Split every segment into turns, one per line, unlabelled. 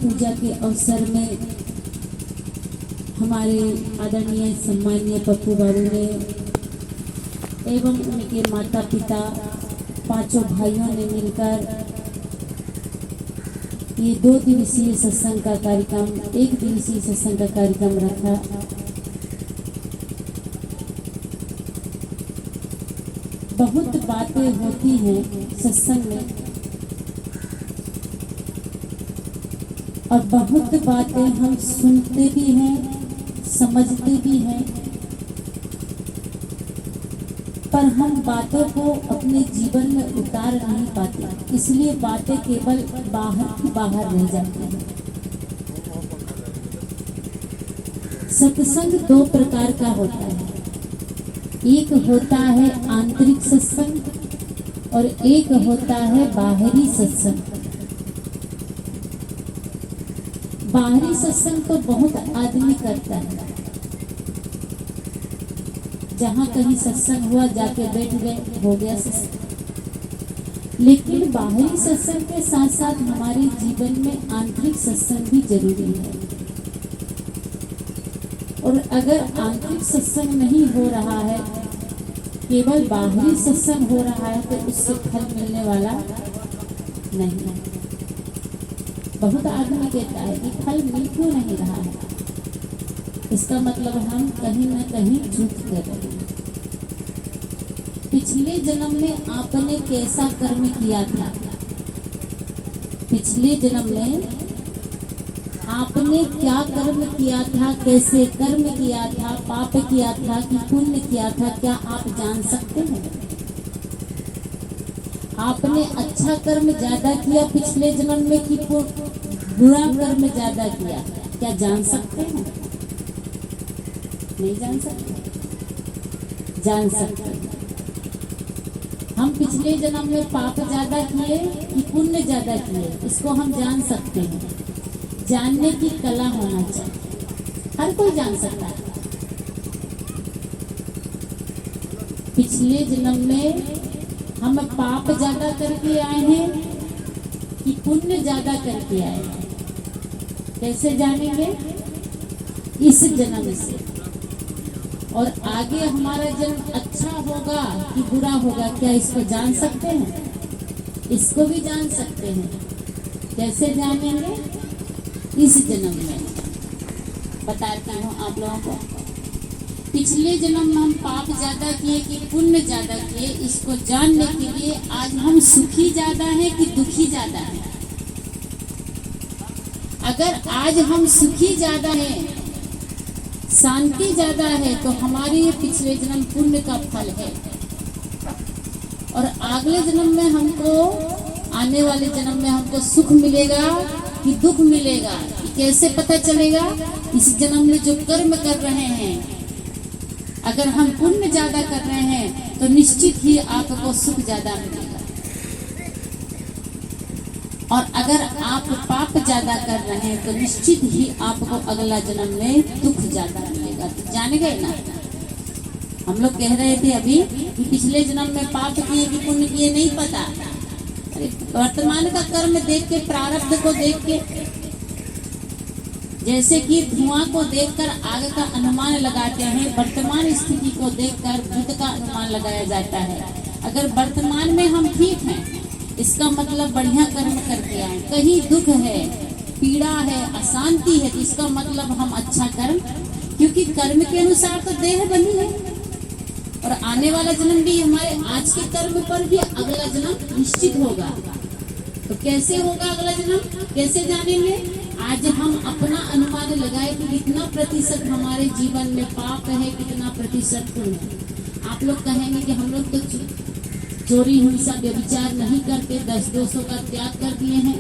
पूजा के अवसर में हमारे आदरणीय सम्मानीय पप्पू बाबू ने एवं उनके माता पिता पांचों भाइयों ने मिलकर ये 2 दिवसीय सत्संग का कार्यक्रम 1 दिवसीय सत्संग का कार्यक्रम रखा। बहुत बातें होती हैं सत्संग में और बहुत बातें हम सुनते भी हैं, समझते भी हैं, पर हम बातों को अपने जीवन में उतार नहीं पाते, इसलिए बातें केवल बाहर रह जाती हैं। सत्संग 2 प्रकार का होता है, एक होता है आंतरिक सत्संग और एक होता है बाहरी सत्संग। बाहरी सत्संग तो बहुत आदमी करता है, जहाँ कहीं सत्संग हुआ जाके बैठ गए, हो गया सत्संग। लेकिन बाहरी सत्संग के साथ साथ हमारे जीवन में आंतरिक सत्संग भी जरूरी है। और अगर आंतरिक सत्संग नहीं हो रहा है, केवल बाहरी सत्संग हो रहा है, तो उससे फल मिलने वाला नहीं है। बहुत आदमी कहता है कि फल मिल क्यों नहीं रहा है, इसका मतलब हम कहीं न कहीं झूठ कर रहे हैं। पिछले जन्म में आपने कैसा कर्म किया था, पिछले जन्म में आपने क्या कर्म किया था, कैसे कर्म किया था, पाप किया था कि पुण्य किया था, क्या आप जान सकते हैं? आपने अच्छा कर्म ज्यादा किया पिछले जन्म में कि बुरा कर्म ज्यादा किया, क्या जान सकते हैं? नहीं जान सकते। जान सकते हैं। हम पिछले जन्म में पाप ज्यादा किए कि पुण्य ज्यादा किए, इसको हम जान सकते हैं। जानने की कला होना चाहिए, हर कोई जान सकता है। पिछले जन्म में हम पाप ज्यादा करके आए हैं कि पुण्य ज्यादा करके आए हैं, कैसे जानेंगे? इस जन्म से। और आगे हमारा जन्म अच्छा होगा कि बुरा होगा, क्या इसको जान सकते हैं? इसको भी जान सकते हैं। कैसे जानेंगे? इस जन्म में। बताती हूँ आप लोगों को। पिछले जन्म में हम पाप ज्यादा किए कि पुण्य ज्यादा किए, इसको जानने के लिए आज हम सुखी ज्यादा हैं कि दुखी ज्यादा हैं। अगर आज हम सुखी ज्यादा हैं, शांति ज्यादा है, तो हमारे ये पिछले जन्म पुण्य का फल है। और अगले जन्म में हमको, आने वाले जन्म में हमको सुख मिलेगा कि दुख मिलेगा, कैसे पता चलेगा? इस जन्म में जो कर्म कर रहे हैं, अगर हम पुण्य ज्यादा कर रहे हैं तो निश्चित ही आपको सुख ज्यादा मिलेगा। और अगर आप पाप ज्यादा कर रहे हैं तो निश्चित ही आपको अगला जन्म में दुख ज्यादा मिलेगा। तो जान गए ना? हम लोग कह रहे थे अभी कि पिछले जन्म में पाप किए कि पुण्य किए, नहीं पता। वर्तमान का कर्म देख के, प्रारब्ध को देख के, जैसे कि धुआं को देखकर आग का अनुमान लगाते हैं, वर्तमान स्थिति को देखकर भूत का अनुमान लगाया जाता है। अगर वर्तमान में हम ठीक हैं, इसका मतलब बढ़िया कर्म करके आए। कहीं दुख है, पीड़ा है, अशांति है, तो इसका मतलब हम अच्छा कर्म, क्योंकि कर्म के अनुसार तो देह बनी है। और आने वाला जन्म भी हमारे आज के कर्म पर ही अगला जन्म निश्चित होगा। तो कैसे होगा अगला जन्म, कैसे जानेंगे? आज हम अपना अनुमान लगाए कि कितना प्रतिशत हमारे जीवन में पाप है, कितना प्रतिशत पुण्य है। आप लोग कहेंगे कि हम लोग तो चोरी, हिंसा, व्यभिचार नहीं करते, 10 दोषों का त्याग कर दिए हैं,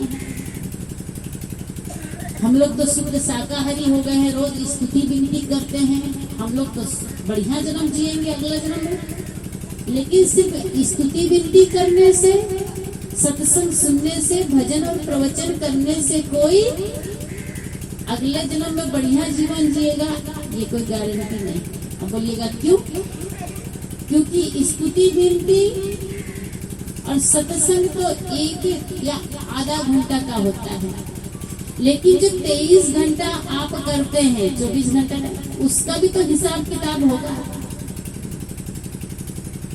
हम लोग तो शुद्ध शाकाहारी हो गए हैं, रोज स्तुति विनती करते हैं, हम लोग तो बढ़िया जन्म जिएंगे अगला जन्म में। लेकिन सिर्फ स्तुति विनती करने से, सत्संग सुनने से, भजन और प्रवचन करने से कोई अगले जन्म में बढ़िया जीवन जिएगा, ये कोई गारंटी नहीं। अब बोलिएगा क्यों? क्योंकि स्तुति विनती और सत्संग तो 1 या आधा घंटा का होता है। लेकिन जो 23 घंटा आप करते हैं, 24 घंटा उसका भी तो हिसाब किताब होगा।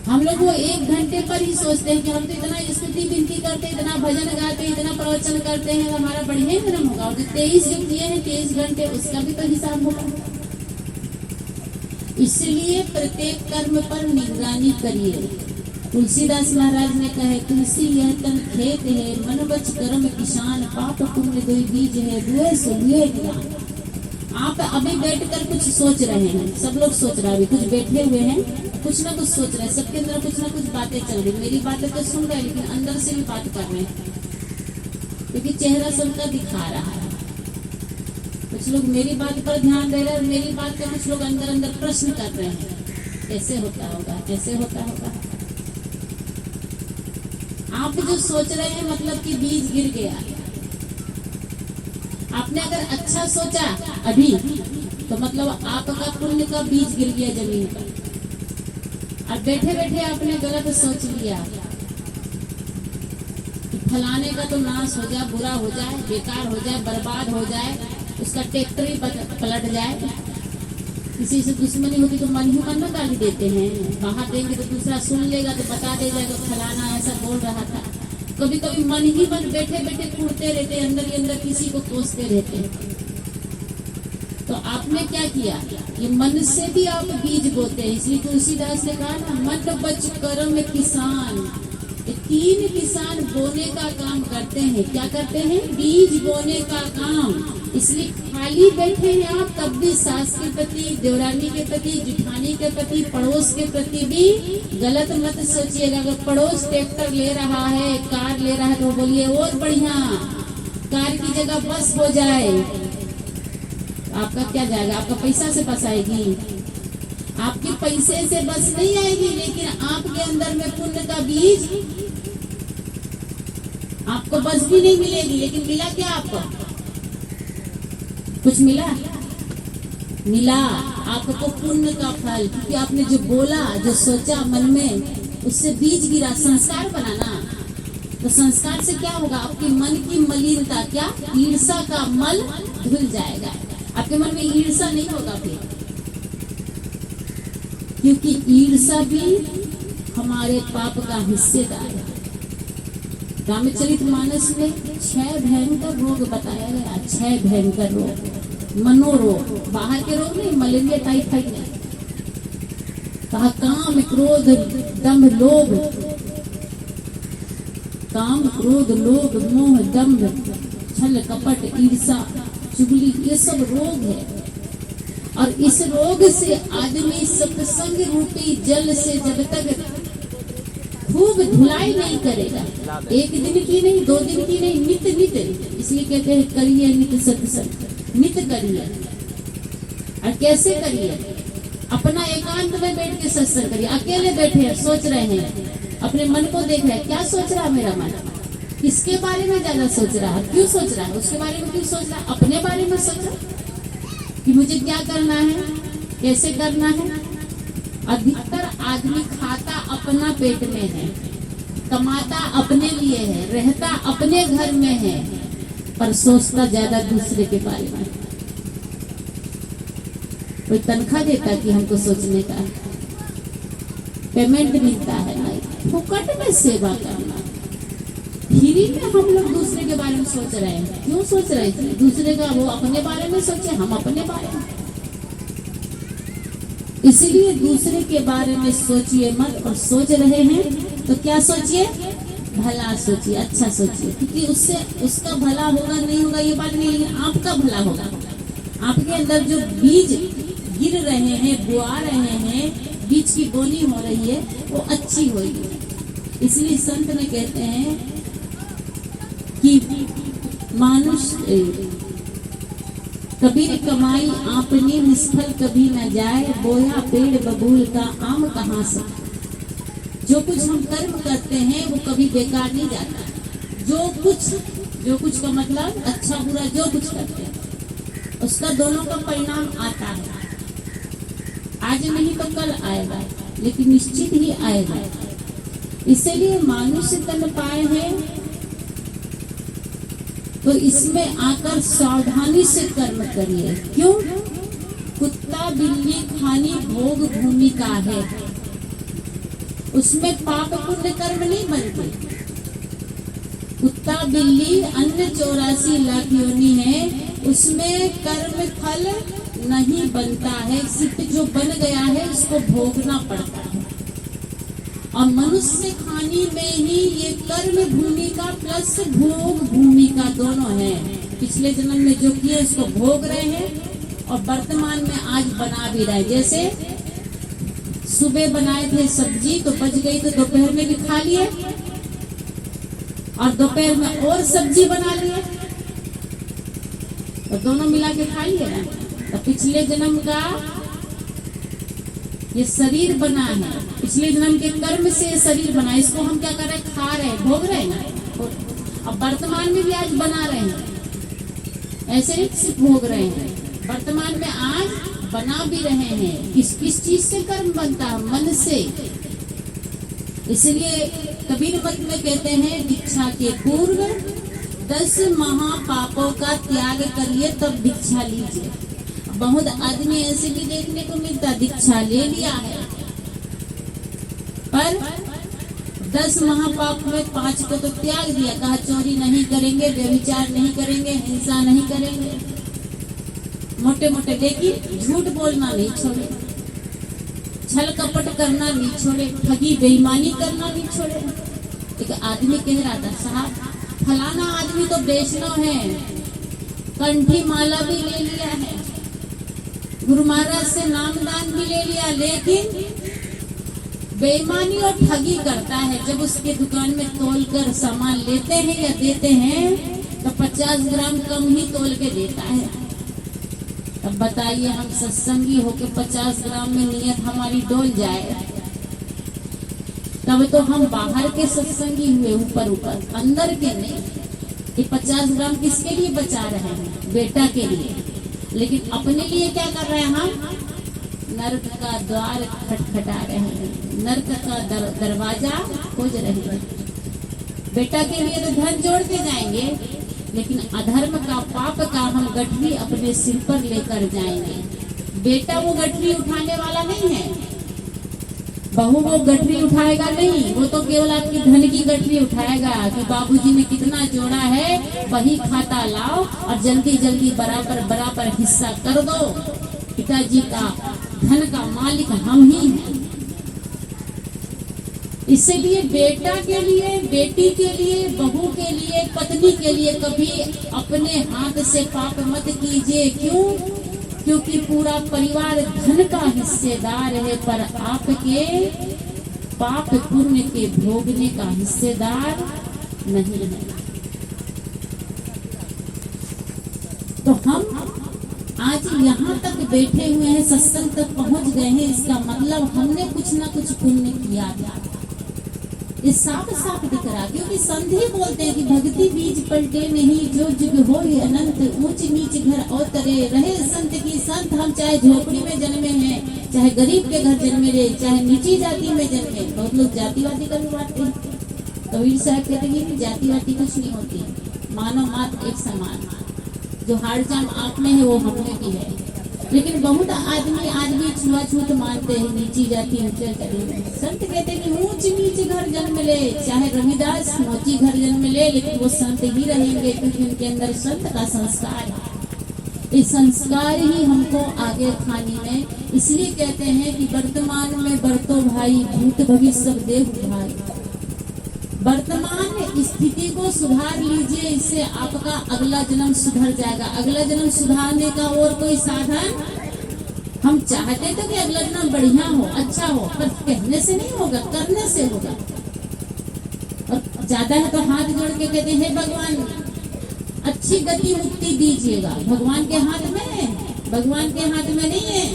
हम लोग वो 1 घंटे पर ही सोचते हैं कि हम तो इतना स्तुति विनती करते हैं, इतना भजन गाते हैं, इतना प्रवचन करते हैं, हमारा बढ़िया ही कर्म होगा। और जो 23 जो किए हैं 23 घंटे उसका भी तो हिसाब होगा। इसलिए प्रत्येक कर्म पर निगरानी करिए। तुलसीदास महाराज ने कहे, तुलसी यह तन खेत है, मन वच कर्म किसान, पाप पुण्य दोई बीज है, बुए सो बुए ज्ञान। आप अभी बैठकर कुछ सोच रहे हैं, सब लोग सोच रहे हैं, कुछ बैठे हुए हैं, कुछ ना कुछ सोच रहे हैं, सबके अंदर कुछ ना कुछ बातें चल रही। मेरी बातें तो सुन रहे हैं, लेकिन अंदर से भी बात कर रहे हैं, क्योंकि चेहरा सबका दिखा रहा है। कुछ लोग मेरी बात पर ध्यान दे रहे हैं, मेरी बात का कुछ लोग अंदर अंदर प्रश्न कर रहे हैं, कैसे होता होगा, कैसे होता होगा। आप जो सोच रहे हैं मतलब कि बीज गिर गया। आपने अगर अच्छा सोचा अभी तो मतलब आपका पुण्य का बीज गिर गया जमीन पर। अब बैठे बैठे आपने गलत सोच लिया कि फलाने का तो नाश हो जाए, बुरा हो जाए, बेकार हो जाए, बर्बाद हो जाए, उसका ट्रैक्टर ही पलट जाए। किसी से दुश्मनी होती तो मन ही मन में गाली देते हैं, बाहर देंगे तो दूसरा सुन लेगा तो बता दे जाएगा फलाना ऐसा बोल रहा था। कभी कभी मन ही मन बैठे बैठे कूटते रहते, अंदर ही अंदर किसी को कोसते रहते। तो आपने क्या किया, ये मन से भी आप बीज बोते हैं। इसलिए तुलसीदास ने कहा ना, मन बच कर्म किसान। ये 3 किसान बोने का काम करते हैं। क्या करते हैं? बीज बोने का काम। इसलिए खाली बैठे हैं आप तब भी सास के प्रति, देवरानी के प्रति, जिठानी के प्रति, पड़ोस के प्रति भी गलत मत सोचिएगा। अगर पड़ोस ट्रैक्टर ले रहा है, कार ले रहा है तो बोलिए और बढ़िया, कार की जगह बस हो जाए। आपका क्या जाएगा? आपका पैसा से बस आएगी? आपके पैसे से बस नहीं आएगी, लेकिन आपके अंदर में पुण्य का बीज, आपको बस भी नहीं मिलेगी। लेकिन मिला क्या आपको? कुछ मिला? मिला आपको पुण्य का फल, क्योंकि आपने जो बोला, जो सोचा मन में, उससे बीज गिरा। संस्कार बनाना, तो संस्कार से क्या होगा? आपके मन की मलिनता, क्या ईर्ष्या का मल धुल जाएगा। आपके मन में ईर्ष्या नहीं होगा फिर, क्योंकि ईर्ष्या भी हमारे पाप का हिस्सेदार है। रामचरितमानस में 6 भयंकर रोग बताया गया। 6 भयंकर रोग, मनोरोग, बाहर के रोग नहीं, मलेरिया टाइफाइड नहीं। कहा काम क्रोध दंभ लोभ, काम क्रोध लोभ मोह दंभ छल कपट ईर्ष्या चुगली, ये सब रोग है। और इस रोग से आदमी सत्संग रूपी जल से जब तक खूब धुलाई नहीं करेगा, 1 दिन की नहीं, 2 दिन की नहीं, नित्य नित्य। इसलिए कहते हैं करिए नित्य सत्संग, नित्य करिए। और कैसे करिए? अपना एकांत में बैठ के सत्संग करिए। अकेले बैठे हैं, सोच रहे हैं, अपने मन को देख रहे हैं, क्या सोच रहा है मेरा मन, किसके बारे में ज्यादा सोच रहा है, क्यों सोच रहा है, उसके बारे में क्यों सोच रहा है, अपने बारे में सोच रहा है कि मुझे क्या करना है, कैसे करना है। अधिकतर आदमी खाता अपना पेट में है, कमाता अपने लिए है, रहता अपने घर में है, पर सोचता ज्यादा दूसरे के बारे में। कोई तनख्वाह देता कि हमको सोचने का पेमेंट मिलता है? नहीं, फुकट में सेवा करना। फ्री में हम लोग दूसरे के बारे में सोच रहे हैं। क्यों सोच रहे थे? दूसरे का, वो अपने बारे में सोचे, हम अपने बारे में। इसलिए दूसरे के बारे में सोचिए मत, और सोच रहे हैं तो क्या सोचिए? भला सोचिए, अच्छा सोचिए, क्योंकि उससे उसका भला होगा नहीं होगा ये बात नहीं, लेकिन आपका भला होगा। आपके अंदर जो बीज गिर रहे हैं, बोआ रहे हैं, बीज की बोनी हो रही है, वो अच्छी होगी। इसलिए संत ने कहते हैं कि मानुष कबीर कमाई आपने निष्फल कभी न जाए, बोया पेड़ बबूल का आम कहाँ से। जो कुछ हम कर्म करते हैं वो कभी बेकार नहीं जाता। जो कुछ का मतलब अच्छा बुरा जो कुछ करते हैं उसका दोनों का परिणाम आता है। आज नहीं तो कल आएगा, लेकिन निश्चित ही आएगा। इसलिए मानुष तन पाए हैं तो इसमें आकर सावधानी से कर्म करिए। क्यों? कुत्ता बिल्ली खानी भोग भूमि का है, उसमें पाप पुण्य कर्म नहीं बनते। कुत्ता बिल्ली अन्य 84 लाख योनि है, उसमें कर्म फल नहीं बनता है, सिर्फ जो बन गया है उसको भोगना पड़ता है। और मनुष्य खानी में ही ये कर्म भूमि का प्लस भोग भूमि का दोनों है। पिछले जन्म में जो किए उसको भोग रहे हैं और वर्तमान में आज बना भी रहे। जैसे सुबह बनाए थे सब्जी तो बच गई तो दोपहर में भी खा लिए और दोपहर में और सब्जी बना लिए तो दोनों मिला के खा लिए ना। तो पिछले जन्म का ये शरीर बना है, पिछले जन्म के कर्म से ये शरीर बना, इसको हम क्या कर रहे हैं? खा रहे हैं, भोग रहे हैं ना। अब वर्तमान में भी आज बना रहे हैं, ऐसे नहीं सिर्फ भोग रहे हैं, वर्तमान में आज बना भी रहे हैं। किस किस चीज से कर्म बनता है? मन से। इसलिए कबीर मत में कहते हैं दीक्षा के पूर्व 10 महापापों का त्याग करिए तब दीक्षा लीजिए। बहुत आदमी ऐसे भी देखने को मिलता, दीक्षा ले लिया है पर 10 महापाप में 5 को तो त्याग दिया। कहा चोरी नहीं करेंगे, व्यभिचार नहीं करेंगे, हिंसा नहीं करेंगे, मोटे मोटे देखिए झूठ बोलना नहीं छोड़े, छल कपट करना नहीं छोड़े, ठगी बेईमानी करना नहीं छोड़े। एक आदमी कह रहा था, साहब फलाना आदमी तो वैष्णव है, कंठी माला भी ले लिया है, गुरु महाराज से नामदान भी ले लिया, लेकिन बेईमानी और ठगी करता है। जब उसके दुकान में तोल कर सामान लेते हैं या देते हैं तो 50 ग्राम कम ही तोल के देता है। अब बताइए हम सत्संगी होके 50 ग्राम में नियत हमारी डोल जाए तब तो हम बाहर के सत्संगी हुए, ऊपर ऊपर, अंदर के नहीं। ये 50 ग्राम किसके लिए बचा रहे हैं? बेटा के लिए। लेकिन अपने लिए क्या कर रहे हैं? हम नर्क का द्वार खटखटा रहे हैं, नर्क का दरवाजा खोज रहे हैं। बेटा के लिए तो धन जोड़ते जाएंगे, लेकिन अधर्म का पाप का हम गठरी अपने सिर पर लेकर जाएंगे। बेटा वो गठरी उठाने वाला नहीं है, बहू वो गठरी उठाएगा नहीं, वो तो केवल आपकी धन की गठरी उठाएगा कि बाबूजी ने कितना जोड़ा है वही खाता लाओ और जल्दी जल्दी बराबर बराबर हिस्सा कर दो। पिताजी का धन का मालिक हम ही हैं। इसलिए बेटा के लिए, बेटी के लिए, बहू के लिए, पत्नी के लिए कभी अपने हाथ से पाप मत कीजिए। क्यों? क्योंकि पूरा परिवार धन का हिस्सेदार है, पर आपके पाप पुण्य के भोगने का हिस्सेदार नहीं है। तो हम आज यहाँ तक बैठे हुए हैं, सत्संग तक पहुँच गए हैं, इसका मतलब हमने कुछ ना कुछ पुण्य किया था। ये साफ साफ दिख रहा, क्योंकि संत ही बोलते हैं कि भक्ति बीज पलटे नहीं, जो जुग हो अनंत, ऊंच नीच घर अवतरे, रहे संत की संत। हम चाहे झोपड़ी में जन्मे हैं, चाहे गरीब के घर जन्मे रहे, चाहे नीची जाति में जन्मे। बहुत लोग जातिवादी का भी बांटते हैं। कबीर साहब कहते हैं कि जातिवादी कुछ नहीं होती, मानव मात्र एक समान। जो हाड़जाम आप में है वो हम में भी है। लेकिन बहुत आदमी आज भी छुआछूत मानते हैं, नीची जाति ऊंचे जाति। संत कहते हैं कि ऊंच नीच घर जन्म ले, चाहे रविदास मोची घर जन्म ले, लेकिन वो संत ही रहेंगे, क्योंकि उनके अंदर संत का संस्कार है। इस संस्कार ही हमको आगे खानी है। इसलिए कहते हैं कि वर्तमान में बरतो भाई, भूत भविष्य सब देव भाई। वर्तमान स्थिति को सुधार लीजिए, इससे आपका अगला जन्म सुधर जाएगा। अगला जन्म सुधारने का और कोई साधन, हम चाहते थे कि अगला जन्म बढ़िया हो, अच्छा हो, पर कहने से नहीं होगा, करने से होगा। और ज्यादा है तो हाथ जोड़ के कहते हैं भगवान अच्छी गति मुक्ति दीजिएगा। भगवान के हाथ में है, भगवान के हाथ में नहीं है।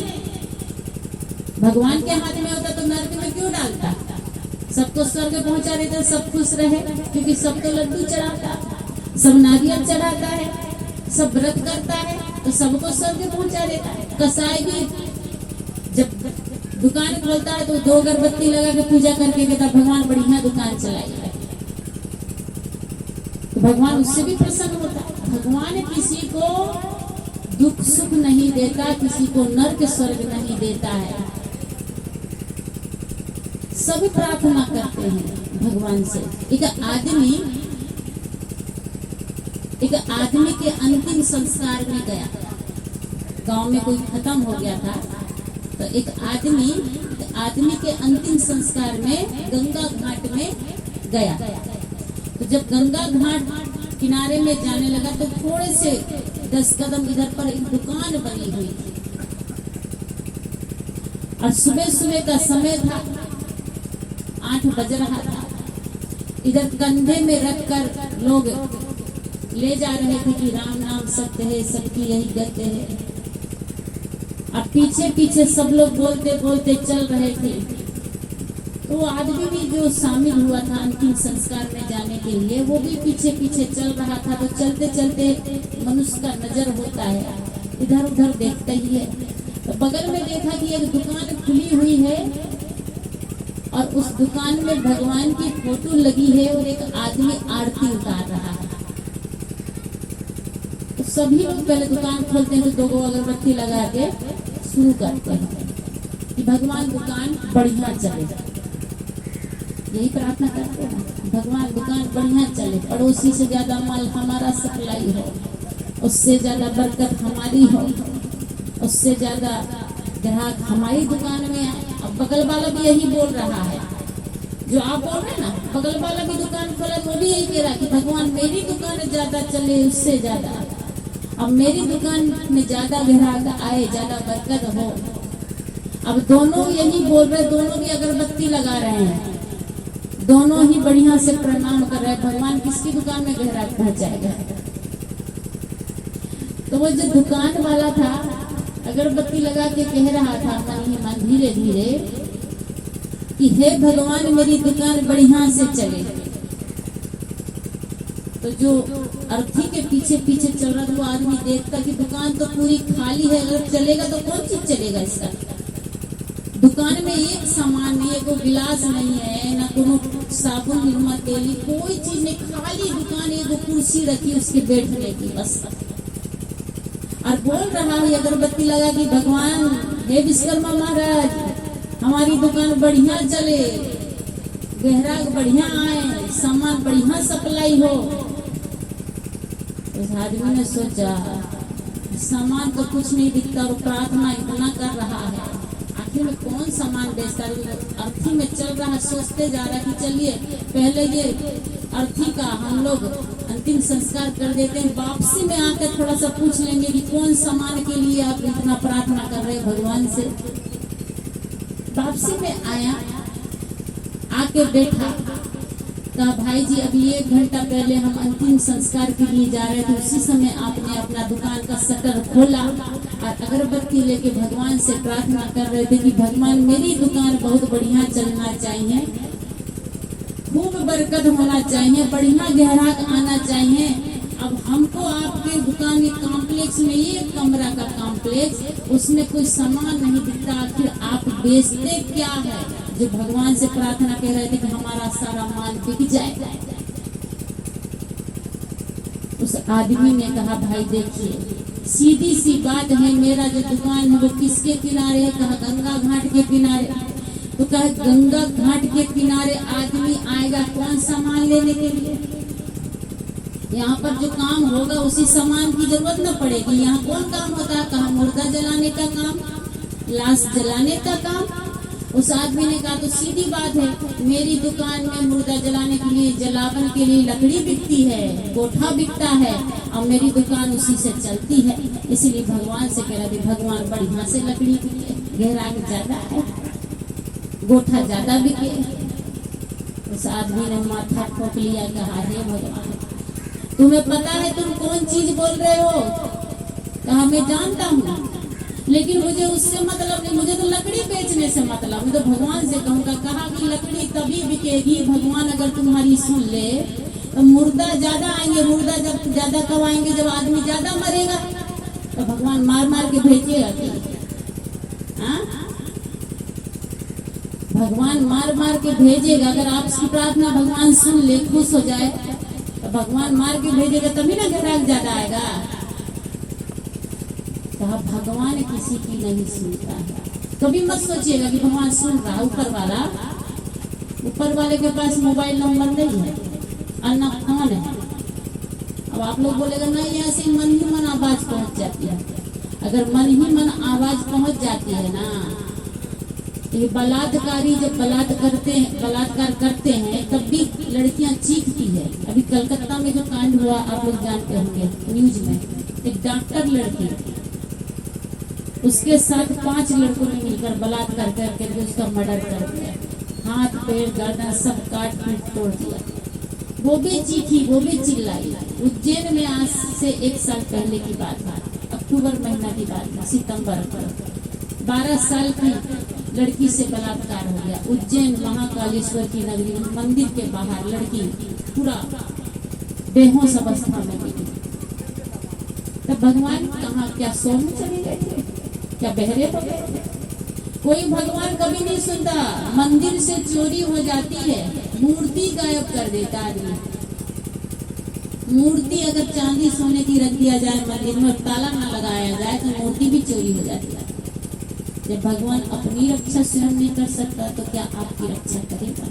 भगवान के हाथ में होता तो नरक में क्यों डालता? सबको स्वर्ग पहुंचा देता, सब खुश रहे, क्योंकि सब तो लड्डू चढ़ाता, सब नारियल चढ़ाता है, सब व्रत करता है, तो सबको स्वर्ग पहुंचा देता है। कसाई भी जब दुकान खोलता है तो 2 अगरबत्ती लगा के पूजा करके कहता भगवान बढ़िया दुकान चलाई है, तो भगवान उससे भी प्रसन्न होता है। भगवान किसी को दुख सुख नहीं देता, किसी को नर्क स्वर्ग नहीं देता है। सभी प्रार्थना करते हैं भगवान से। एक आदमी के अंतिम संस्कार में गया, गांव में कोई खत्म हो गया था, तो एक आदमी के अंतिम संस्कार में गंगा घाट में गया। तो जब गंगा घाट किनारे में जाने लगा तो थोड़े से 10 कदम इधर पर एक दुकान बनी हुई थी और सुबह सुबह का समय था, 8 बज रहा था। इधर कंधे में रखकर लोग ले जा रहे थे कि राम नाम सत्य है, सबकी यही गति है। अब पीछे पीछे सब लोग बोलते बोलते चल रहे थे। तो वो आदमी भी जो शामिल हुआ था अंतिम संस्कार में जाने के लिए, वो भी पीछे पीछे चल रहा था। तो चलते चलते मनुष्य का नजर होता है, इधर उधर देखता ही है। तो बगल में देखा कि एक दुकान खुली हुई है और उस दुकान में भगवान की फोटो लगी है और एक आदमी आरती उतार रहा है। तो सभी लोग पहले दुकान खोलते हैं तो 2 अगरबत्ती लगा के शुरू करते हैं कि भगवान दुकान बढ़िया चले। यही प्रार्थना करते हैं, भगवान दुकान बढ़िया चले, पड़ोसी से ज्यादा माल हमारा सप्लाई हो, उससे ज्यादा बरकत हमारी हो, उससे ज्यादा ग्राहक हमारी दुकान में आए। अब बगल वाला भी यही बोल रहा है, जो आप बोल रहे हैं ना, बगल वाला भी दुकान खोला वो भी यही कह रहा कि भगवान मेरी दुकान ज्यादा चले, उससे ज्यादा, अब मेरी दुकान में ज्यादा ग्राहक आए, ज्यादा बरकत हो। अब दोनों यही बोल रहे, दोनों भी अगरबत्ती लगा रहे हैं, दोनों ही बढ़िया से प्रणाम कर रहे हैं। भगवान किसकी दुकान में ग्राहक पहुंचाएगा? तो वो जो दुकान वाला था अगरबत्ती लगा के कह रहा था मन ही मन धीरे धीरे कि हे भगवान मेरी दुकान बढ़िया से चले। तो जो अर्थी के पीछे पीछे चल रहा था वो आदमी देखता कि दुकान तो पूरी खाली है, अगर चलेगा तो कौन चीज चलेगा इसका? दुकान में एक सामान नहीं है, कोई गिलास नहीं है, ना कोनो साबुन निरमा तेली, कोई चीज नहीं, खाली दुकान, एक कुर्सी रखी उसके बैठने की बस। और बोल रहा है अगरबत्ती लगा कि भगवान हे विश्वकर्मा महाराज हमारी दुकान बढ़िया चले, ग्राहक बढ़िया आए, सामान बढ़िया सप्लाई हो। उस आदमी ने सोचा सामान तो कुछ नहीं दिखता और प्रार्थना इतना कर रहा है, आखिर में कौन सामान बेचता है? अर्थी में चल रहा, सोचते जा रहा कि चलिए पहले ये अर्थी का हम लोग अंतिम संस्कार कर देते हैं, वापसी में आकर थोड़ा सा पूछ लेंगे कि कौन सामान के लिए आप इतना प्रार्थना कर रहे हैं भगवान से। वापसी में आया, आके बैठा, कहा भाई जी अभी 1 घंटा पहले हम अंतिम संस्कार के लिए जा रहे थे, उसी समय आपने अपना दुकान का शटर खोला और अगरबत्ती लेके भगवान से प्रार्थना कर रहे थे कि भगवान मेरी दुकान बहुत बढ़िया चलना चाहिए, खूब बरकत होना चाहिए, बढ़िया ग्राहक आना चाहिए। अब हमको आपके दुकान के कॉम्प्लेक्स में, ये कमरा का कॉम्प्लेक्स, उसमें कोई सामान नहीं दिखता, आखिर आप बेचते क्या है? जो भगवान से प्रार्थना कह रहे थे कि हमारा सारा माल बिक जाए। उस आदमी ने कहा भाई देखिए सीधी सी बात है, मेरा जो दुकान है वो किसके किनारे है? कहा गंगा घाट के किनारे। तो कहा गंगा घाट के किनारे आदमी आएगा कौन सामान लेने के लिए? यहाँ पर जो काम होगा उसी सामान की जरूरत न पड़ेगी। यहाँ कौन काम होता है? कहा मुर्दा जलाने का काम, लाश जलाने का काम। उस आदमी ने कहा तो सीधी बात है, मेरी दुकान में मुर्दा जलाने के लिए, जलावन के लिए लकड़ी बिकती है, गोठा बिकता है और मेरी दुकान उसी से चलती है। इसलिए भगवान से कह रहा था भगवान बढ़िया से लकड़ी बिके, ग्राहक ज्यादा है, गोठा ज्यादा बिके। उस आदमी ने माथा ठोक लिया, कहा हे भगवान तुम्हें पता है तुम कौन चीज बोल रहे हो? कहा मैं जानता हूँ, लेकिन मुझे उससे मतलब नहीं, मुझे तो लकड़ी बेचने से मतलब, मैं तो भगवान से कहूँगा। कहा कि लकड़ी तभी बिकेगी भगवान अगर तुम्हारी सुन ले, तो मुर्दा ज्यादा आएंगे। मुर्दा जब ज्यादा कब आएंगे? जब आदमी ज्यादा मरेगा। तो भगवान मार मार के भेजेगा क्या? भगवान मार मार के भेजेगा। अगर आपकी प्रार्थना भगवान सुन ले, खुश हो जाए, तो भगवान मार के भेजेगा तभी ना ग्राहक ज्यादा आएगा। तो भगवान किसी की नहीं सुनता है। कभी मत सोचिएगा कि भगवान सुन रहा। ऊपर वाले के पास मोबाइल नंबर नहीं है और न फोन है। अब आप लोग बोलेगा नहीं, ऐसे मन ही मन आवाज पहुंच जाती है। अगर मन ही मन आवाज पहुंच जाती है ना, ये बलात्कारी जब बलात्कार करते हैं तब भी लड़कियां चीखती है। अभी कलकत्ता में जो कांड हुआ आप लोग जानते होंगे न्यूज में, एक डॉक्टर लड़की, उसके साथ 5 लड़कों ने मिलकर बलात्कार करके उसका मर्डर कर दिया। हाथ पैर गर्दन सब काट पीट तोड़ दिया। वो भी चीखी, वो भी चिल्लाई। उज्जैन में आज से 1 साल पहले की बात है, अक्टूबर महीना की बात है, सितंबर पर 12 साल की लड़की से बलात्कार हो गया। उज्जैन महाकालेश्वर की नगरी मंदिर के बाहर लड़की पूरा बेहोश अवस्था में मिली। तब भगवान कहाँ, क्या सो में चले गए थे, क्या बहरे हो गए? कोई भगवान कभी नहीं सुनता। मंदिर से चोरी हो जाती है, मूर्ति गायब कर देता आदमी। मूर्ति अगर चांदी सोने की रख दिया जाए मंदिर में, ताला ना लगाया जाए तो मूर्ति भी चोरी हो जाती है। जब भगवान अपनी रक्षा स्वयं नहीं कर सकता तो क्या आपकी रक्षा करेगा?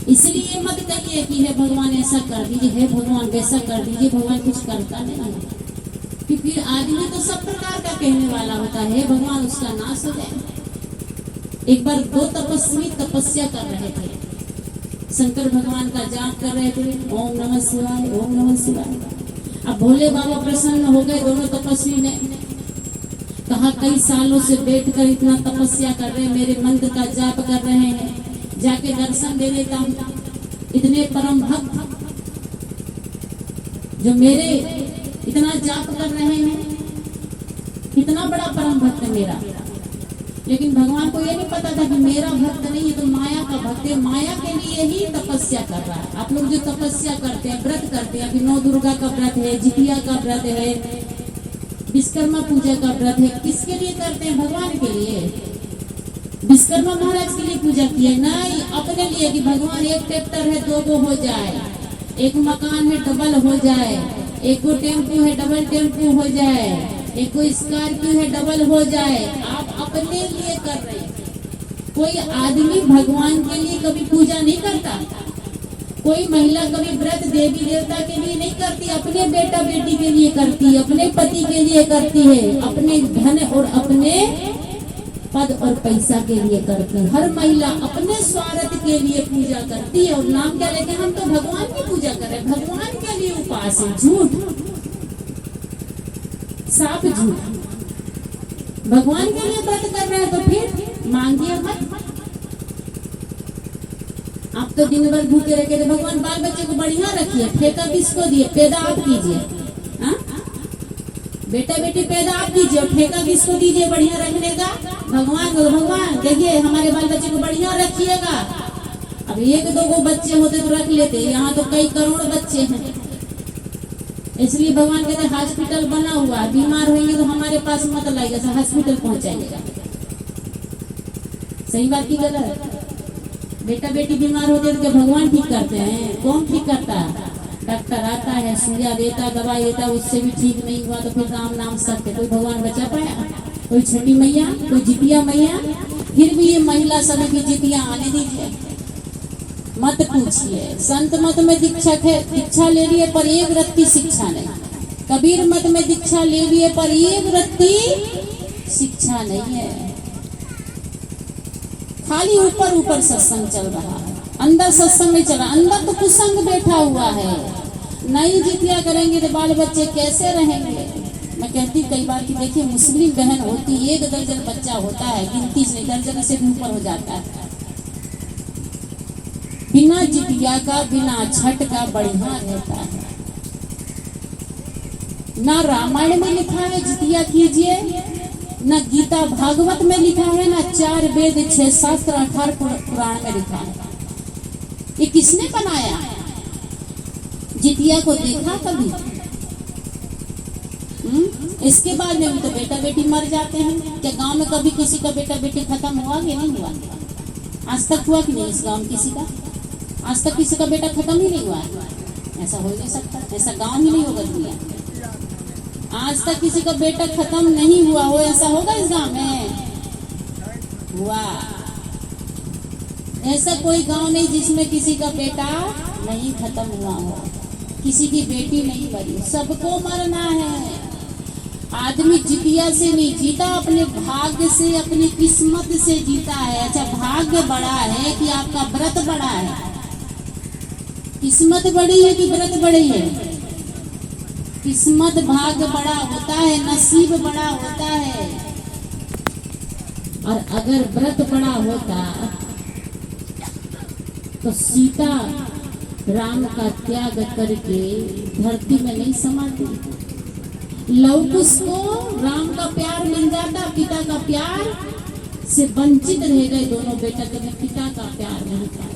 इसलिए मत कहिए कि हे भगवान ऐसा कर दीजिए, हे भगवान वैसा कर दीजिए। भगवान कुछ करता नहीं है, कि फिर आदमी तो सब प्रकार का कहने वाला होता है, भगवान उसका नाश हो जाए। एक बार 2 तपस्वी तपस्या कर रहे थे, शंकर भगवान का जाप कर रहे थे, ओम नमः शिवाय, ओम नमः शिवाय। अब भोले बाबा प्रसन्न हो गए। दोनों तपस्वी ने कहा कई सालों से बैठकर इतना तपस्या कर रहे हैं, मेरे मंत्र का जाप कर रहे हैं, जाके दर्शन दे देता हूँ। इतने परम भक्त जो मेरे इतना जाप कर रहे हैं, इतना बड़ा परम भक्त मेरा। लेकिन भगवान को ये नहीं पता था कि मेरा भक्त नहीं है तो माया का भक्त है, माया के लिए ही तपस्या कर रहा है। आप लोग जो तपस्या करते हैं, व्रत करते हैं, अभी 9 दुर्गा का व्रत है, जितिया का व्रत है, विश्वकर्मा पूजा का व्रत है, किसके लिए करते हैं? भगवान के लिए। विश्वकर्मा महाराज के लिए पूजा की है? नहीं, अपने लिए, कि भगवान एक ट्रैक्टर है 2 हो जाए, एक मकान है डबल हो जाए, एक को टेम्पू है डबल टेम्पू हो जाए, एक को स्कॉर्पियो है डबल हो जाए। आप अपने लिए कर रहे हैं। कोई आदमी भगवान के लिए कभी पूजा नहीं करता। कोई महिला कभी व्रत देवी देवता के लिए नहीं करती, अपने बेटा बेटी के लिए करती है, अपने पति के लिए करती है, अपने धन और अपने पद और पैसा के लिए करती है। हर महिला अपने स्वार्थ के लिए पूजा करती है। और नाम क्या लेते हैं? हम तो भगवान की पूजा कर रहे हैं, भगवान के लिए उपास है। झूठ, साफ झूठ। भगवान के लिए व्रत कर रहे हैं तो फिर मांगिए मत। आप तो दिन भर भूखे रखे थे, भगवान बाल बच्चे को बढ़िया रखिए, ठेका किसको दिए? पैदा आप कीजिए। बेटा बेटी पैदा आप कीजिए और ठेका किसको दीजिए बढ़िया रखने का? भगवान को। भगवान देखिए हमारे बाल बच्चे को बढ़िया रखिएगा। अब 1-2 बच्चे होते तो रख लेते, यहाँ तो कई करोड़ बच्चे हैं। इसलिए भगवान कहते हॉस्पिटल बना हुआ, बीमार होंगे तो हमारे पास मत लाइएगा, हॉस्पिटल पहुंचाइएगा। सही बात की गलत? बेटा बेटी बीमार होते तो भगवान ठीक करते हैं? कौन ठीक करता है? डॉक्टर आता है, सुइया देता, दवाई देता, उससे भी ठीक नहीं हुआ तो फिर राम नाम सत्य। कोई भगवान बचा पाया? कोई छठी मैया, कोई जितिया मैया? फिर भी ये महिला समय की जितिया आने दीजिए, मत पूछिए। संत मत में दीक्षक है, दीक्षा ले लिए पर एक रत्ती शिक्षा नहीं। कबीर मत में दीक्षा ले लिए पर एक रत्ती शिक्षा नहीं है। खाली ऊपर ऊपर सत्संग चल रहा है, अंदर सत्संग नहीं चल रहा। अंदर तो कुसंग बैठा हुआ है। नहीं जितिया करेंगे तो बाल बच्चे कैसे रहेंगे? मैं कहती कई बार कि देखिए मुस्लिम बहन होती 1 दर्जन बच्चा होता है, गिनती से नहीं, दर्जन से भी ऊपर हो जाता है। बिना जितिया का, बिना छठ का बढ़िया रहता है। ना रामायण में लिखा है जितिया कीजिए, न गीता भागवत में लिखा है, न 4 वेद 6 शास्त्र 18 पुराण में लिखा है। ये किसने बनाया? जितिया को देखा कभी? इसके बाद में भी तो बेटा बेटी मर जाते हैं। क्या गांव में कभी किसी का बेटा बेटी खत्म हुआ कि नहीं हुआ? आज तक हुआ कि नहीं? इस गांव में किसी का आज तक किसी का बेटा खत्म ही नहीं हुआ है। ऐसा हो नहीं सकता, ऐसा गांव ही नहीं होगा दुनिया। आज तक किसी का बेटा खत्म नहीं हुआ हो, ऐसा होगा इस गांव में? हुआ? ऐसा कोई गांव नहीं जिसमें किसी का बेटा नहीं खत्म हुआ हो, किसी की बेटी नहीं मरी। सबको मरना है। आदमी जितिया से नहीं जीता, अपने भाग्य से, अपनी किस्मत से जीता है। अच्छा, भाग्य बड़ा है कि आपका व्रत बड़ा है? किस्मत बड़ी है कि व्रत बड़ी है? किस्मत भाग्य बड़ा होता है, नसीब बड़ा होता है। और अगर व्रत बड़ा होता तो सीता राम का त्याग करके धरती में नहीं समाती। लवकुश को राम का प्यार मिल जाता, पिता का प्यार से वंचित रह गए दोनों बेटा, कभी पिता का प्यार नहीं पाए।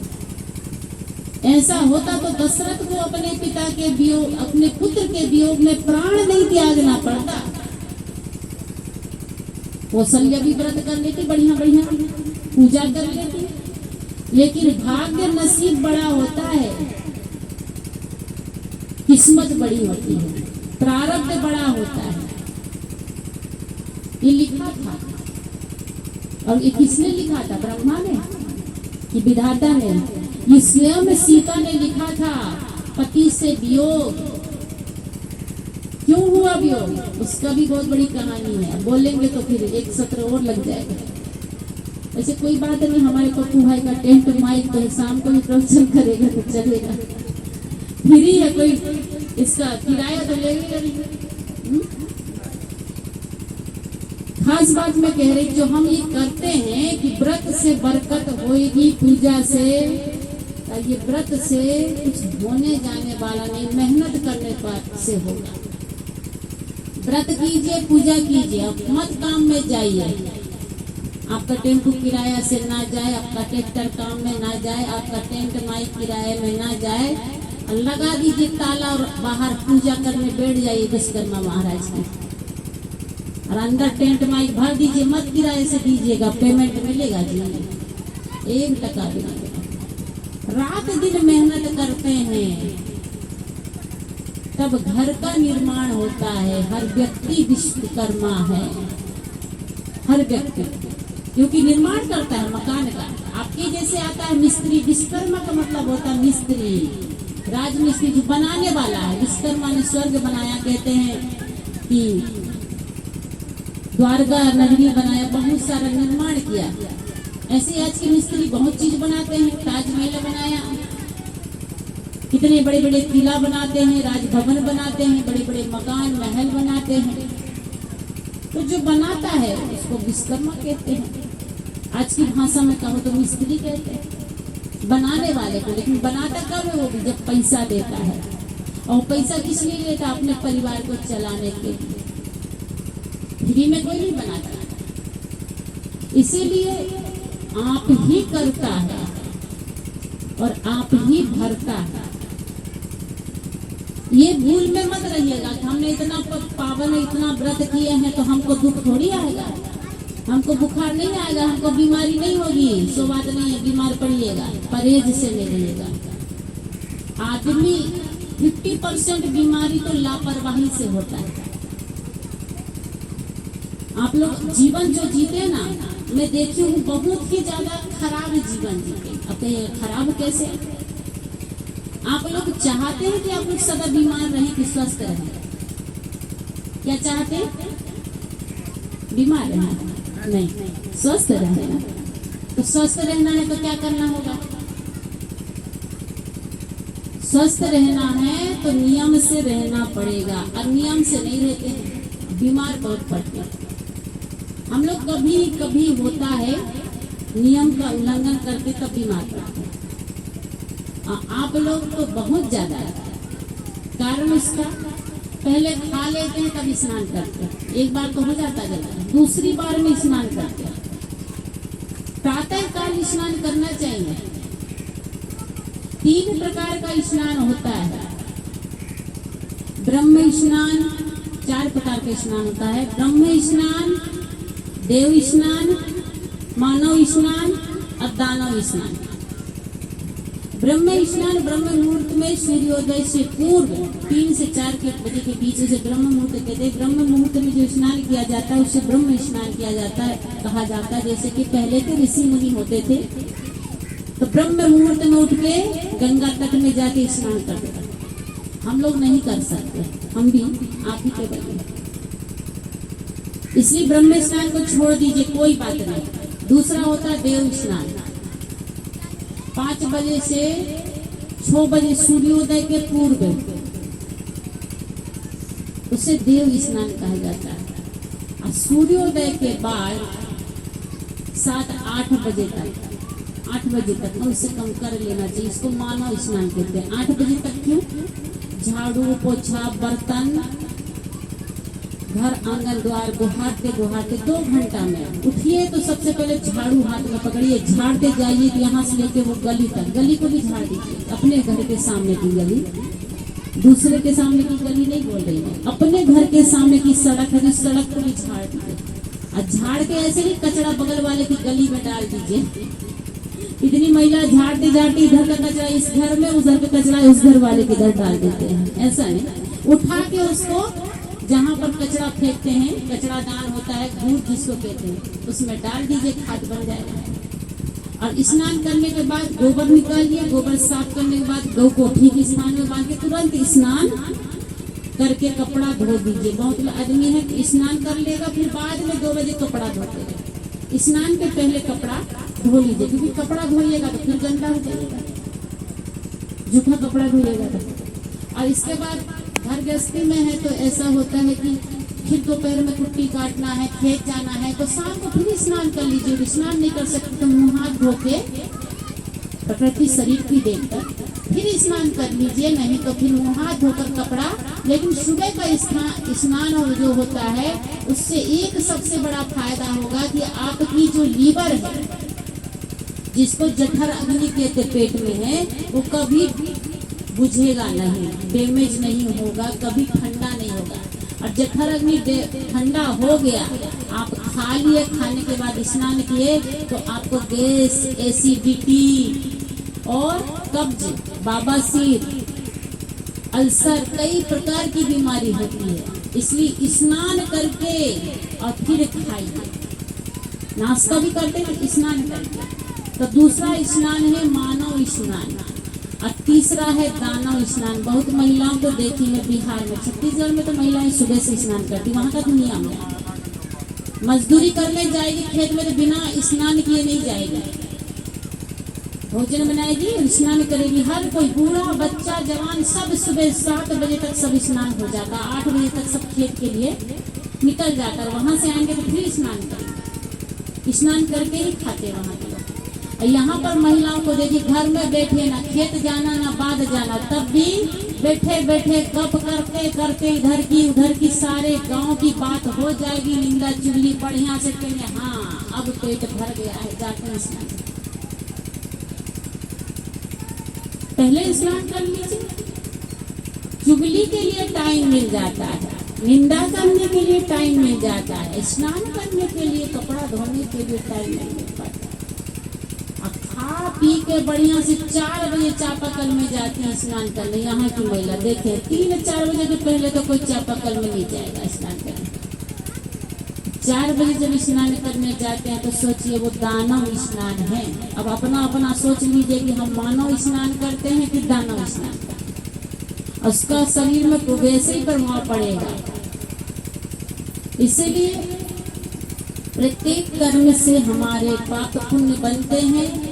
ऐसा होता तो दशरथ को अपने पिता के वियोग, अपने पुत्र के वियोग में प्राण नहीं त्यागना पड़ता। कौशल्या भी व्रत कर लेती, बढ़िया बढ़िया पूजा कर लेती, लेकिन भाग्य नसीब बड़ा होता है, किस्मत बड़ी होती है, प्रारब्ध बड़ा होता है। ये लिखा था, और ये किसने लिखा था? ब्रह्मा ने कि विधाता ने? ये स्वयं सीता ने लिखा था। पति से वियोग क्यों हुआ वियोग, उसका भी बहुत बड़ी कहानी है। बोलेंगे तो फिर एक सत्र और लग जाएगा। ऐसे कोई बात नहीं, हमारे पप्पू भाई का टेंट माइक तो शाम को भी प्रवचन करेगा तो चलेगा, फ्री है, कोई इसका किराया तो लेगा नहीं। खास बात मैं कह रही, जो हम ये करते हैं कि व्रत से बरकत होएगी, पूजा से, ये व्रत से कुछ होने जाने वाला नहीं, मेहनत करने पर से होगा। व्रत कीजिए, पूजा कीजिए, मत काम में जाइए। आपका टेम्पो किराया से ना जाए, आपका ट्रैक्टर काम में ना जाए, आपका टेंट माइक किराए में ना जाए, लगा दीजिए ताला और बाहर पूजा करने बैठ जाइए विश्वकर्मा महाराज की, और अंदर टेंट माइक भर दीजिए। मत किराए से दीजिएगा, पेमेंट मिलेगा जी, 1 टका भी नहीं। रात दिन मेहनत करते हैं तब घर का निर्माण होता है। हर व्यक्ति विश्वकर्मा है, हर व्यक्ति, क्योंकि निर्माण करता है मकान का। आपके जैसे आता है मिस्त्री, विश्वकर्मा का मतलब होता है मिस्त्री, राजमिस्त्री, जो बनाने वाला है। विश्वकर्मा ने स्वर्ग बनाया, कहते हैं कि द्वारका नगरी बनाया, बहुत सारा निर्माण किया। ऐसे आज के मिस्त्री बहुत चीज बनाते हैं। ताजमहल बनाया, कितने बड़े बड़े किला बनाते हैं, राजभवन बनाते हैं, बड़े बड़े मकान महल बनाते हैं। तो जो बनाता है उसको विश्वकर्मा कहते हैं। आज की भाषा में कहो तो मिस्त्री कहते हैं बनाने वाले को। लेकिन बनाता कब है? वो भी जब पैसा देता है। और पैसा किस लिए लेता? अपने परिवार को चलाने के लिए। फ्री में कोई नहीं बनाता, इसीलिए आप ही करता है और आप ही भरता है। ये भूल में मत रहिएगा कि हमने इतना पावन, इतना व्रत किए हैं तो हमको दुख थोड़ी आएगा, हमको बुखार नहीं आएगा, हमको बीमारी नहीं होगी। सो बात नहीं है, बीमार पड़िएगा, परहेज से ले लीजिएगा। आदमी 50% बीमारी तो लापरवाही से होता है। आप लोग जीवन जो जीते ना, मैं देखी हूँ बहुत ही ज्यादा खराब जीवन जीते। अब खराब कैसे? आप लोग चाहते हैं कि आप लोग सदा बीमार रहें कि स्वस्थ रहें? क्या चाहते हैं? बीमार रहना नहीं, स्वस्थ रहना। तो स्वस्थ रहना है तो क्या करना होगा? स्वस्थ रहना है तो नियम से रहना पड़ेगा, और नियम से नहीं रहते हैं, बीमार बहुत पड़ते हैं। हम लोग कभी कभी होता है नियम का उल्लंघन करके तब बीमार पड़ते हैं। आप लोग तो बहुत ज्यादा है। कारण इसका, पहले खा लेते हैं तब स्नान करते हैं, एक बार तो हो जाता है, दूसरी बार में स्नान करते हैं। प्रातः काल स्नान करना चाहिए। 3 प्रकार का स्नान होता है। ब्रह्म स्नान, 4 प्रकार का स्नान होता है। ब्रह्म स्नान, देव स्नान, मानव स्नान और दानव स्नान। ब्रह्म स्नान ब्रह्म मुहूर्त में सूर्योदय से पूर्व 3 से 4 के बजे के बीच से ब्रह्म मुहूर्त कहते हैं। ब्रह्म मुहूर्त में जो स्नान किया जाता है उससे ब्रह्म स्नान किया जाता है, कहा जाता है। जैसे कि पहले के ऋषि मुनि होते थे तो ब्रह्म मुहूर्त में उठ के गंगा तट में जाके स्नान करते थे। हम लोग नहीं कर सकते, हम भी आप ही के बने, इसलिए ब्रह्म स्नान को छोड़ दीजिए, कोई बात नहीं। दूसरा होता है देव स्नान। 5 बजे से 6 बजे सूर्योदय के पूर्व उसे देव स्नान कहा जाता है। और सूर्योदय के बाद 7-8 बजे तक, 8 बजे तक कम से कम कर लेना चाहिए। इसको मानव स्नान कहते हैं। 8 बजे तक क्यों? झाड़ू पोछा बर्तन घर आंगन द्वार गुहारते गुहारते 2 घंटा में उठिए तो सबसे पहले झाड़ू हाथ में पकड़िए, झाड़ते जाइए यहाँ से लेके वो गली तक। गली को भी झाड़ दीजिए, अपने घर के सामने की गली, दूसरे के सामने की गली नहीं बोल रही है, अपने घर के सामने की सड़क है, सड़क को भी झाड़ दीजिए। और झाड़ के ऐसे नहीं कचरा बगल वाले की गली में डाल दीजिए। इतनी महिला झाड़ते झाड़ते इधर का कचरा इस घर में, उधर का कचरा उस घर वाले के इधर डाल देते हैं। ऐसा नहीं, उठा के उसको जहाँ पर कचरा फेंकते हैं, कचरादान होता है, घूट जिसको कहते हैं, उसमें डाल दीजिए, खाद बन जाएगा। और स्नान करने के बाद गोबर निकालिए, गोबर साफ करने के बाद गौ को ठीक स्थान में बांध के तुरंत स्नान करके कपड़ा धो दीजिए। बहुत आदमी है कि स्नान कर लेगा फिर बाद में 2 बजे कपड़ा धोते हैं। स्नान के पहले कपड़ा धो लीजिए, क्योंकि कपड़ा धोइएगा तो फिर गंदा हो जाएगा, जूठा कपड़ा धोइएगा तो। और इसके बाद घर गृहस्थी में है तो ऐसा होता है कि फिर दोपहर में कुट्टी काटना है, खेत जाना है, तो शाम को फिर स्नान कर लीजिए। स्नान नहीं कर सकते तो मुंह हाथ धो के प्रकृति शरीर की देखकर फिर स्नान कर लीजिए, नहीं तो फिर मुंह हाथ धोकर कपड़ा। लेकिन सुबह का स्नान और जो होता है उससे एक सबसे बड़ा फायदा होगा कि आपकी जो लीवर है, जिसको जठर अग्नि कहते पेट में है, वो कभी बुझेगा नहीं, डैमेज नहीं होगा, कभी ठंडा नहीं होगा। और जठर अग्नि ठंडा हो गया, आप खा लिए, खाने के बाद स्नान किए तो आपको गैस, एसिडिटी और कब्ज, बवासीर, अल्सर, कई प्रकार की बीमारी होती है। इसलिए स्नान करके और फिर खाइए। नाश्ता भी करते हैं स्नान करके। तो दूसरा स्नान है मानव स्नान और तीसरा है दानव स्नान। बहुत महिलाओं को देखी मैं बिहार में, छत्तीसगढ़ में तो महिलाएं सुबह से स्नान करती, वहां का दुनिया में मजदूरी करने जाएगी खेत में तो बिना स्नान किए नहीं जाएगी, भोजन बनाएगी, स्नान करेगी। हर कोई बूढ़ा बच्चा जवान सब सुबह 7 बजे तक सब स्नान हो जाता, 8 बजे तक सब खेत के लिए निकल जाता, वहां से आएंगे तो फिर स्नान करेंगे, स्नान करके ही खाते वहां के लोग। यहाँ पर महिलाओं को देखिए घर में बैठे, ना खेत जाना ना बाद जाना, तब भी बैठे बैठे गप करते करते इधर की उधर की सारे गांव की बात हो जाएगी, निंदा चुगली बढ़िया से कहेंगे हाँ अब पेट भर गया है, जाके स्नान पहले स्नान कर लीजिए। चुगली के लिए टाइम मिल जाता है, निंदा करने के लिए टाइम मिल जाता है, स्नान करने के लिए, कपड़ा धोने के लिए टाइम नहीं मिल पाता। खा पी के बढ़िया से 4 बजे चापाकल में जाती है स्नान करने। यहाँ की महिला देखे 3-4 बजे के पहले तो कोई चापाकल में नहीं जाएगा स्नान करने। 4 बजे जब स्नान करने जाते हैं तो सोचिए वो दानव स्नान है। अब अपना अपना सोच लीजिए कि हम मानव स्नान करते हैं कि दानव स्नान करते हैं, उसका शरीर में वैसे ही प्रभाव पड़ेगा। इसीलिए प्रत्येक कर्म से हमारे पाप पुण्य बनते हैं।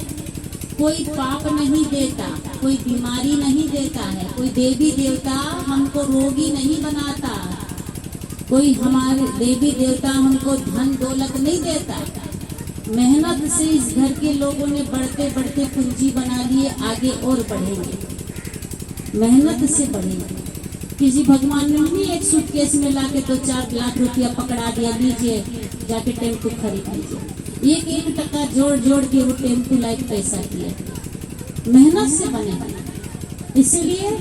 कोई पाप नहीं देता, कोई बीमारी नहीं देता है, कोई देवी देवता हमको रोगी नहीं बनाता, कोई हमारे देवी देवता हमको धन दौलत नहीं देता। मेहनत से इस घर के लोगों ने बढ़ते बढ़ते पूंजी बना लिए, आगे और बढ़ेंगे, मेहनत से बढ़ेंगे। किसी भगवान ने नहीं एक सूटकेस में लाके तो 4 लाख रुपया पकड़ा दिया, लीजिए जाके टेम्पो खरीद लीजिए। 1-1 टका जोड़ जोड़ के वो टेम्पो लाइक पैसा किया, मेहनत से बने। इसलिए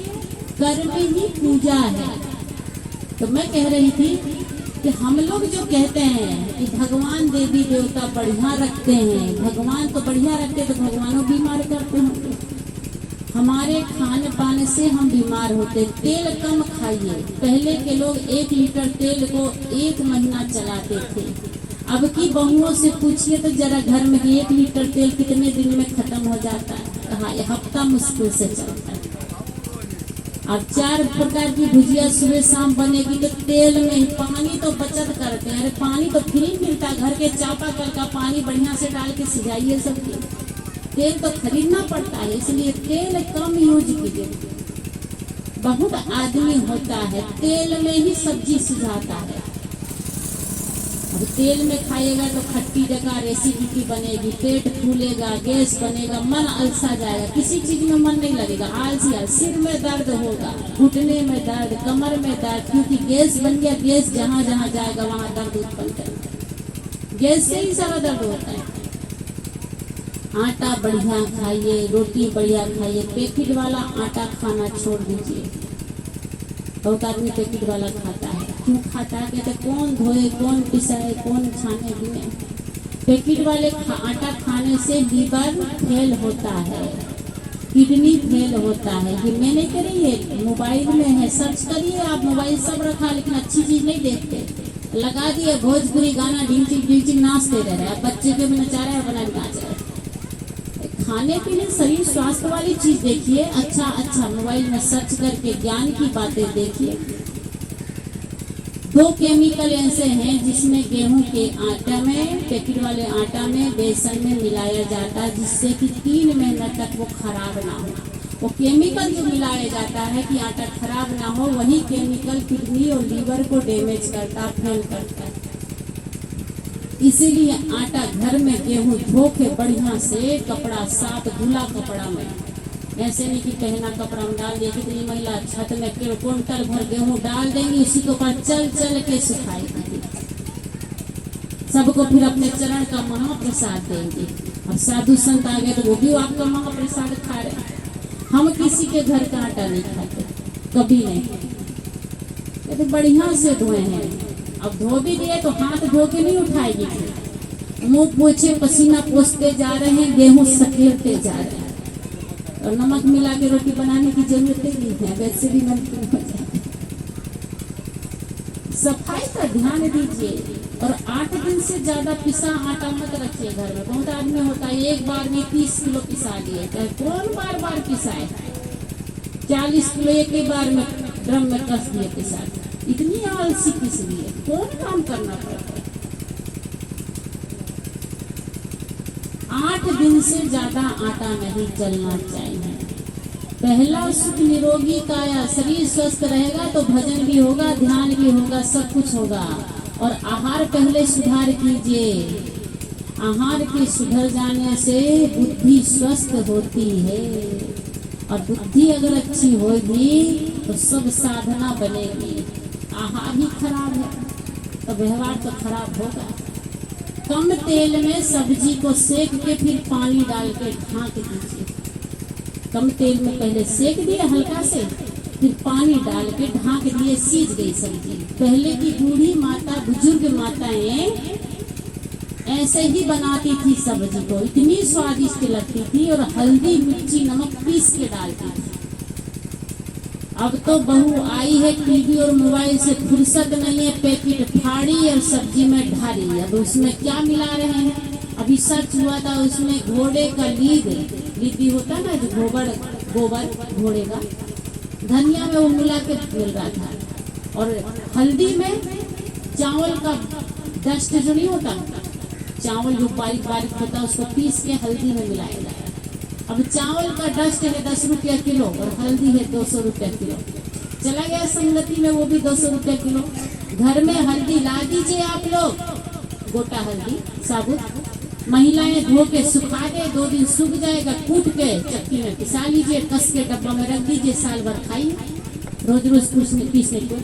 कर्म ही पूजा है। तो मैं कह रही थी कि हम लोग जो कहते हैं कि भगवान देवी देवता बढ़िया रखते हैं, भगवान तो बढ़िया रखते तो भगवानों बीमार करते होंगे। हमारे खान पान से हम बीमार होते। तेल कम खाइए। पहले के लोग 1 लीटर तेल को 1 महीना चलाते थे। अब की बहुओं से पूछिए तो जरा घर में 1 लीटर तेल कितने दिन में खत्म हो जाता है? कहा हफ्ता मुश्किल से चलता है। अब 4 प्रकार की भुजिया सुबह शाम बनेगी तो तेल में पानी तो बचत करते हैं। अरे पानी तो फ्री मिलता है, घर के चापाकल का पानी बढ़िया से डाल के सिझाइए सब्जी। तेल तो खरीदना पड़ता है, इसलिए तेल कम यूज कीजिए। बहुत आदमी होता है तेल में ही सब्जी सिझाता है। अब तेल में खाइएगा तो खट्टी जगह रेसिपी बनेगी, पेट फूलेगा, गैस बनेगा, मन अलसा जाएगा, किसी चीज में मन नहीं लगेगा, आलसिया, सिर में दर्द होगा, घुटने में दर्द, कमर में दर्द, क्योंकि गैस बन गया। गैस जहाँ जहाँ जाएगा वहाँ दर्द उत्पन्न करेगा। गैस से ही सारा दर्द होता है। आटा बढ़िया खाइए, रोटी बढ़िया खाइए। पैकेट वाला आटा खाना छोड़ दीजिए। बहुत आदमी पैकेट वाला खाता है। क्यों खाता है? कहते कौन धोए, कौन पिसाए, कौन छाने दिए। पैकेट वाले आटा खाने से लीवर फेल होता है, किडनी फेल होता है। ये मैं नहीं करी है, मोबाइल में है, सर्च करिए आप। मोबाइल सब रखा, लेकिन अच्छी चीज नहीं देखते। लगा दिए भोजपुरी गाना, ढिंचिक ढिंचिक नाचते रह रहे। बच्चे के भी नचा रहे हैं, बना भी नाच रहे। खाने के लिए शरीर स्वास्थ्य वाली चीज देखिए। अच्छा मोबाइल में सर्च करके ज्ञान की बातें देखिए। 2 केमिकल ऐसे हैं जिसमें गेहूं के आटा में, पैकेट वाले आटा में, बेसन में मिलाया जाता है, जिससे कि 3 महीने तक वो खराब ना हो। वो केमिकल जो मिलाया जाता है कि आटा खराब ना हो, वही केमिकल किडनी और लीवर को डैमेज करता, फेल करता है। इसीलिए आटा घर में गेहूं धो के बढ़िया से, कपड़ा साफ धुला कपड़ा में, ऐसे नहीं कि पहना कपड़ा में डाल दिया। कितनी महिला छत में क्विंटल भर गेहूं डाल देंगी, उसी के ऊपर चल चल के सुखाएगी। सबको फिर अपने चरण का महाप्रसाद देंगे। अब साधु संत आ गए तो वो भी आपका महाप्रसाद खा रहे। हम किसी के घर का आटा नहीं खाते, कभी नहीं। ये तो बढ़िया से धोए हैं। अब धो भी दिए तो हाथ धो के नहीं उठाएगी। मुंह पोछे पसीना पोछते जा रहे हैं, गेहूं सकेलते जा रहे हैं। और नमक मिला के रोटी बनाने की जरूरत नहीं है, वैसे भी नमकीन हो जाए। सफाई का ध्यान दीजिए। और 8 दिन से ज्यादा पिसा आटा मत रखिए घर में। बहुत आदमी होता है एक बार में 30 किलो पिसा लिए, कौन बार बार पिसाए? 40 किलो एक ही बार में ड्रम में कस दिए पिसा। इतनी आलसी किस लिए? कौन काम करना पड़ता है? 8 दिन से ज्यादा आटा नहीं चलना चाहिए। पहला सुख निरोगी काया। शरीर स्वस्थ रहेगा तो भजन भी होगा, ध्यान भी होगा, सब कुछ होगा। और आहार पहले सुधार कीजिए। आहार के सुधर जाने से बुद्धि स्वस्थ होती है। और बुद्धि अगर अच्छी होगी तो सब साधना बनेगी। आहार ही खराब है तो व्यवहार तो खराब होगा। कम तेल में सब्जी को सेक के फिर पानी डाल के ढाँक दीजिए। कम तेल में पहले सेक दिए हल्का से, फिर पानी डाल के ढाँक दिए, सीज गई सब्जी। पहले की बूढ़ी माता, बुजुर्ग माताएं ऐसे ही बनाती थी सब्जी को, इतनी स्वादिष्ट लगती थी। और हल्दी मिर्ची नमक पीस के डालती थी। अब तो बहू आई है, टीवी और मोबाइल से फुर्सत नहीं है, पैकेट फाड़ी और सब्जी में ढाली। अब उसमें क्या मिला रहे हैं? अभी सर्च हुआ था, उसमें घोड़े का लीदी होता ना, जो गोबर घोड़े का, धनिया में वो मिला के मिल रहा था। और हल्दी में चावल का डस्ट जो नहीं होता, चावल जो बारीक बारीक होता है, उसको पीस के हल्दी में मिलाया जाए। अब चावल का डस्ट है 10 रुपया किलो और हल्दी है 200 रुपया किलो। चला गया संगति में, वो भी 200 रुपया किलो। घर में हल्दी ला दीजिए आप लोग, गोटा हल्दी साबुत। महिलाएं धो के सुखा दे, 2 दिन सूख जाएगा, कूट के चक्की में पिसा लीजिए, कस के डब्बा में रख दीजिए, साल भर खाइए। रोज रोज पीसने को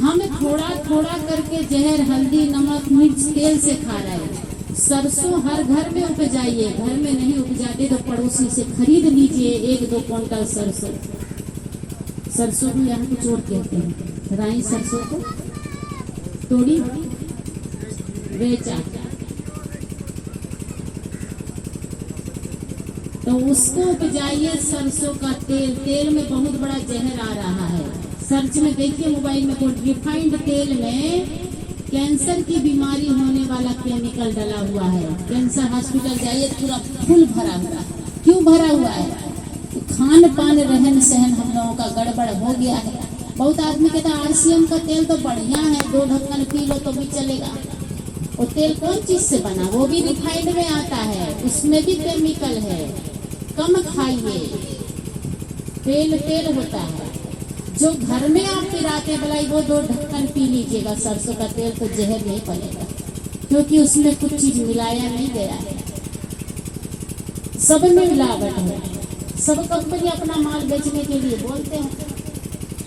हम थोड़ा थोड़ा करके जहर, हल्दी, नमक, मिर्च, तेल से खा रहे हैं। सरसों हर घर में उपजाइए। घर में नहीं उपजाते तो पड़ोसी से खरीद लीजिए 1-2 क्विंटल सरसों। सरसों भी यहाँ कुछ और कहते हैं, राई सरसों को तोड़ी बेचा। तो उसको उपजाइए सरसों का तेल। तेल में बहुत बड़ा जहर आ रहा है। सर्च में देखिए मोबाइल में, कोई रिफाइंड तेल में कैंसर की बीमारी होने वाला केमिकल डला हुआ है। कैंसर हॉस्पिटल जाइए पूरा फुल भरा हुआ है। क्यों भरा हुआ है? खान पान रहन सहन हम लोगों का गड़बड़ हो गया है। बहुत आदमी कहता है RCM का तेल तो बढ़िया है, 2 ढक्कन पी लो तो भी चलेगा। वो तेल कौन चीज से बना? वो भी रिफाइंड में आता है, उसमें भी केमिकल है। कम खाइए, तेल होता है। जो घर में आप पिराते भलाई वो 2 ढक्कन पी लीजिएगा सरसों का तेल, तो जहर नहीं पड़ेगा, क्योंकि उसमें कुछ चीज मिलाया नहीं गया है। सब में मिलावट है। सब कंपनी अपना माल बेचने के लिए बोलते हैं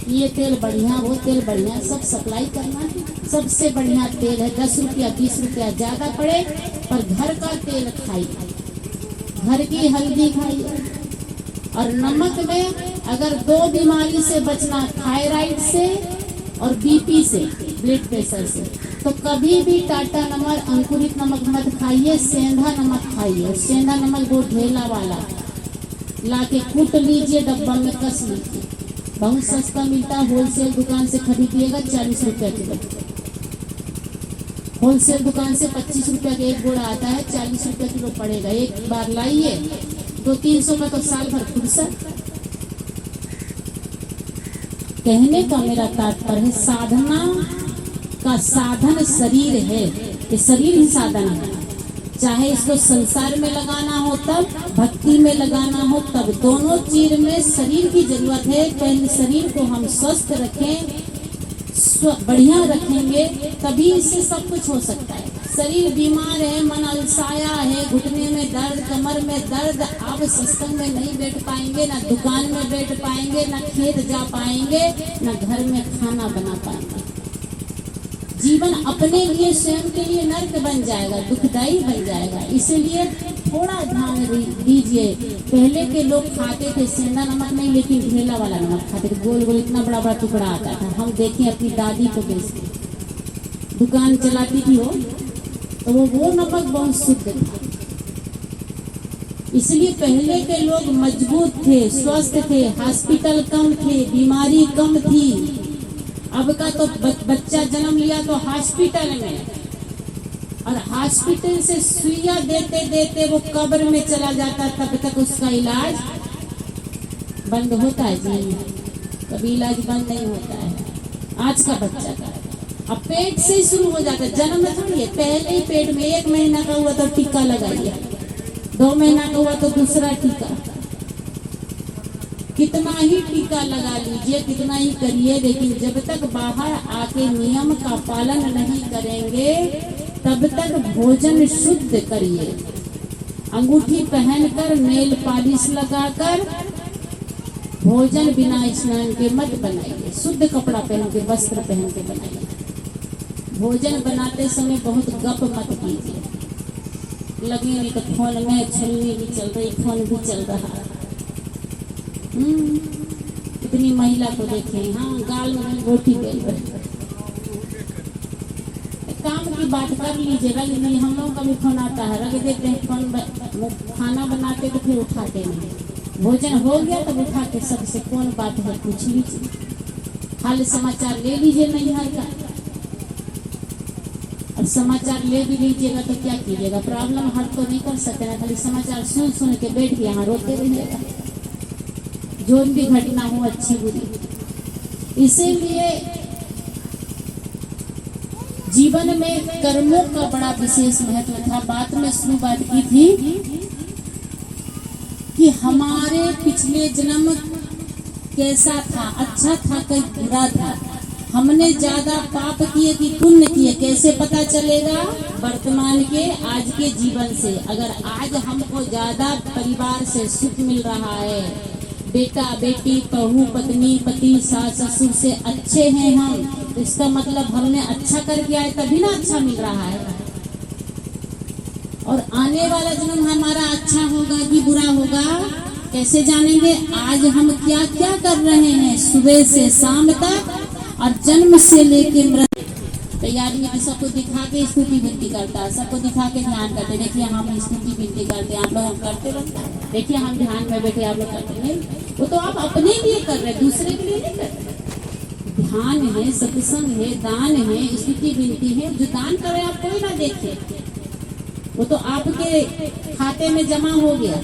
ये तेल बढ़िया, वो तेल बढ़िया, सब सप्लाई करना है। सबसे बढ़िया तेल है, 10 रुपया 20 रुपया ज्यादा पड़े पर घर का तेल खाइए, घर की हल्दी खाइए। और नमक में अगर 2 बीमारी से बचना, थायराइड से और BP से, ब्लड प्रेशर से, तो कभी भी टाटा नमक, अंकुरित नमक मत खाइए, सेंधा नमक खाइए। सेंधा नमक वो ढेला वाला लाके कूट लीजिए, डब्बा में कस लीजिए, बहुत सस्ता मिलता है। होलसेल दुकान से खरीदिएगा 40 रुपया किलो। होलसेल दुकान से 25 रुपया का एक बोरा आता है, 40 रुपया किलो पड़ेगा। एक बार लाइए, 200-300 का तो साल भर फुर्सत। कहने का मेरा तात्पर्य है, साधना का साधन शरीर है। ये शरीर ही साधन है। चाहे इसको संसार में लगाना हो तब, भक्ति में लगाना हो तब, दोनों चीज में शरीर की जरूरत है। पहले शरीर को हम स्वस्थ रखें, बढ़िया रखेंगे, तभी इससे सब कुछ हो सकता है। शरीर बीमार है, मन अलसाया है, घुटने में दर्द, कमर में दर्द, आप सत्संग में नहीं बैठ पाएंगे, ना दुकान में बैठ पाएंगे, ना खेत जा पाएंगे, ना घर में खाना बना पाएंगे। जीवन अपने लिए, स्वयं के लिए नर्क बन जाएगा, दुखदायी बन जाएगा। इसलिए थोड़ा ध्यान दीजिए। पहले के लोग खाते थे सेंधा नमक नहीं, लेकिन ढेला वाला नमक खाते थे, गोल गोल इतना बड़ा बड़ा टुकड़ा आता था। हम देखें अपनी दादी को बेचती, दुकान चलाती थी वो, तो वो नमक बहुत शुद्ध था। इसलिए पहले के लोग मजबूत थे, स्वस्थ थे, हॉस्पिटल कम थे, बीमारी कम थी। अब का तो बच्चा जन्म लिया तो हॉस्पिटल में, और हॉस्पिटल से सुइया देते देते वो कब्र में चला जाता, तब तक उसका इलाज बंद होता है जी। कभी इलाज बंद नहीं होता है आज का बच्चा का। अब पेट से ही शुरू हो जाता है, जन्म में थोड़ी है। पहले ही पेट में 1 महीना का हुआ तो टीका लगाइए, 2 महीना का हुआ तो दूसरा टीका। कितना ही टीका लगा लीजिए, कितना ही करिए, लेकिन जब तक बाहर आके नियम का पालन नहीं करेंगे तब तक भोजन शुद्ध करिए। अंगूठी पहनकर, नेल पॉलिश लगाकर भोजन बिना स्नान के मत बनाइए। शुद्ध कपड़ा पहन के, वस्त्र पहन के बनाइए। भोजन बनाते समय बहुत गप मत कीजिए। लगे नहीं तो फोन में छलनी भी चल रही, फोन भी चल रहा। इतनी महिला को देखे, हाँ गाल में रोटी बेल रही। काम की बात कर लीजिए, रख लीजिए। हम लोगों का भी फोन आता है, रख देते हैं फोन। खाना बनाते तो फिर उठाते नहीं। भोजन हो गया तब उठा के सबसे कौन बात है पूछ लीजिए। हाल समाचार ले लीजिए नैहर का, और समाचार ले भी लीजिएगा तो क्या कीजिएगा? प्रॉब्लम हल तो नहीं कर सकते ना, खाली समाचार सुन सुन के बैठ के यहाँ रोते रहिएगा, जो भी घटना हो अच्छी बुरी। इसीलिए जीवन में कर्मों का बड़ा विशेष महत्व था। बात में शुरुआत की थी कि हमारे पिछले जन्म कैसा था, अच्छा था कि बुरा था, हमने ज्यादा पाप किए कि पुण्य किए, कैसे पता चलेगा? वर्तमान के आज के जीवन से। अगर आज हमको ज्यादा परिवार से सुख मिल रहा है, बेटा बेटी, बहू पत्नी, पति, सास ससुर से अच्छे हैं हम, तो इसका मतलब हमने अच्छा करके आए तभी ना अच्छा मिल रहा है। और आने वाला जन्म हमारा अच्छा होगा कि बुरा होगा कैसे जानेंगे? आज हम क्या क्या कर रहे हैं सुबह से शाम तक, और जन्म से लेके मृत्यु। तैयारी में सबको दिखा के स्तुति विनती करता है, सबको दिखा के ध्यान करते। देखिए हम स्तुति विनती करते हैं, आप लोग करते रहते हैं। देखिए हम ध्यान में बैठे आप लोग करते हैं, वो तो आप अपने लिए कर रहे हैं, दूसरे के लिए नहीं कर रहे। ध्यान है, सत्संग है, दान है, स्तुति विनती है। जो दान करे आप कोई ना देखे, वो तो आपके खाते में जमा हो गया।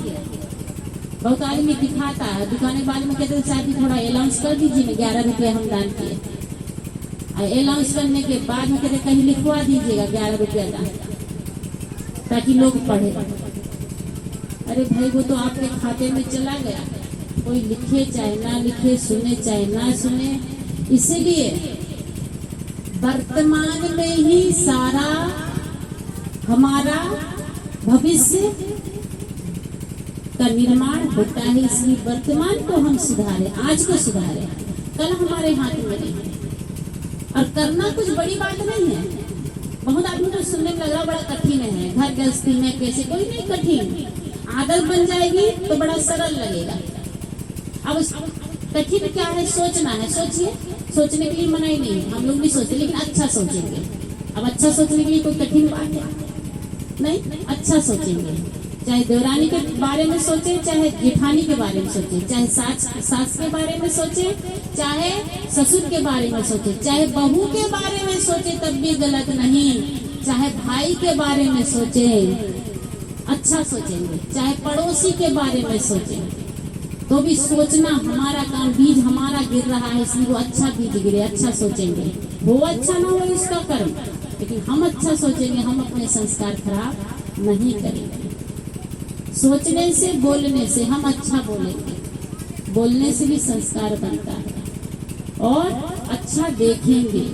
बहुत आदमी दिखाता है, दिखाने वाले में कहते हैं साहब थोड़ा अलाउंस कर दीजिए ना, 11 रुपये हम दान किए। अलाउंस करने के बाद में कहते कहीं लिखवा दीजिएगा 11 रुपया दान, ताकि लोग पढ़े। अरे भाई वो तो आपके खाते में चला गया, कोई लिखे चाहे ना लिखे, सुने चाहे ना सुने। इसीलिए वर्तमान में ही सारा हमारा भविष्य का निर्माण होता है। इसलिए वर्तमान को हम सुधारें, आज को सुधारें, कल हमारे हाथ में नहीं है। और करना कुछ बड़ी बात नहीं है। बहुत आदमी को सुनने में लग रहा बड़ा कठिन है, घर गृहस्थी में कैसे, कोई नहीं कठिन। आदत बन जाएगी तो बड़ा सरल लगेगा। अब कठिन क्या है, सोचना है। सोचिए, सोचने के लिए मना ही नहीं है, हम लोग भी सोचते, लेकिन अच्छा सोचेंगे। अब अच्छा सोचने के लिए कोई कठिन बात है नहीं, अच्छा सोचेंगे। चाहे देवरानी के बारे में सोचे, चाहे जेठानी के बारे में सोचे, चाहे सास के बारे में सोचे, चाहे ससुर के बारे में सोचे, चाहे बहू के बारे में सोचे तब भी गलत नहीं, चाहे भाई के बारे में सोचे अच्छा सोचेंगे, चाहे पड़ोसी के बारे में सोचे तो भी सोचना हमारा काम। बीज हमारा गिर रहा है, इसलिए वो अच्छा बीज गिरे, अच्छा सोचेंगे। वो अच्छा ना हो इसका कर्म, लेकिन हम अच्छा सोचेंगे, हम अपने संस्कार खराब नहीं करेंगे। सोचने से, बोलने से हम अच्छा बोलेंगे, बोलने से भी संस्कार बनता है। और अच्छा देखेंगे,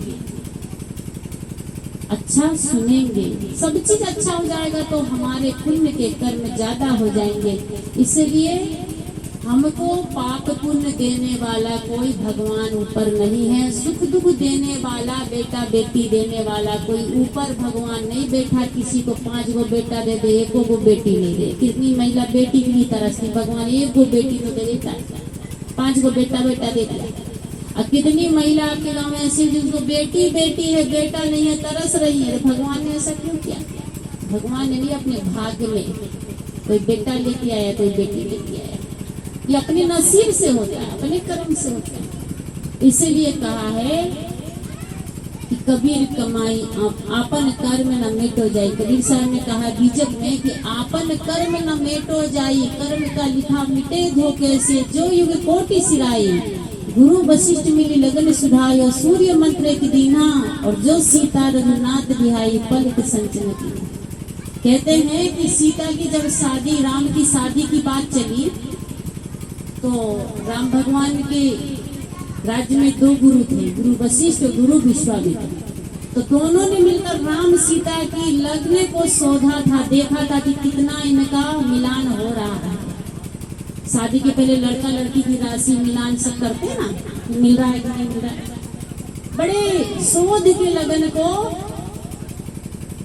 अच्छा सुनेंगे, सब चीज अच्छा हो जाएगा तो हमारे पुण्य के कर्म ज्यादा हो जाएंगे। इसलिए हमको पाप पुण्य देने वाला कोई भगवान ऊपर नहीं है। सुख दुख देने वाला, बेटा बेटी देने वाला कोई ऊपर भगवान नहीं बैठा। किसी को 5 गो बेटा दे दे, 1 गो बेटी नहीं दे। कितनी महिला बेटी की तरसती, भगवान 1 गो बेटी तो दे देता, 5 गो बेटा दे दिया। और कितनी महिला आपके गाँव में ऐसी जिनको बेटी बेटी है, बेटा नहीं है, तरस रही है। भगवान ने ऐसा क्यों किया? भगवान ने भी अपने भाग्य में कोई बेटा लेके आया, कोई बेटी लेके आया। ये अपने नसीब से होता है, अपने कर्म से होता है। इसीलिए कहा है कि कबीर कमाई आपन कर्म न मेटो जाई। कबीर साहब ने कहा बीजक में कि आपन कर्म न मेटो जाई, कर्म का लिखा मिटे धोखे से, जो युग कोटि सिराई। गुरु वशिष्ठ मिली लगन सुधायो, सूर्य मंत्र की दीना, और जो सीता रघुनाथ बिहाई पलक संचन की। कहते हैं कि सीता की जब शादी, राम की शादी की बात चली तो राम भगवान के राज्य में 2 गुरु थे, गुरु वशिष्ठ और गुरु विश्वामित्र। तो दोनों ने मिलकर राम सीता की लगने को शोधा था, देखा था कि कितना इनका मिलान हो रहा है। शादी के पहले लड़का लड़की की राशि मिलान सब करते हैं ना, मिल रहा है कि नहीं मिल रहा है। बड़े शोध के लगन को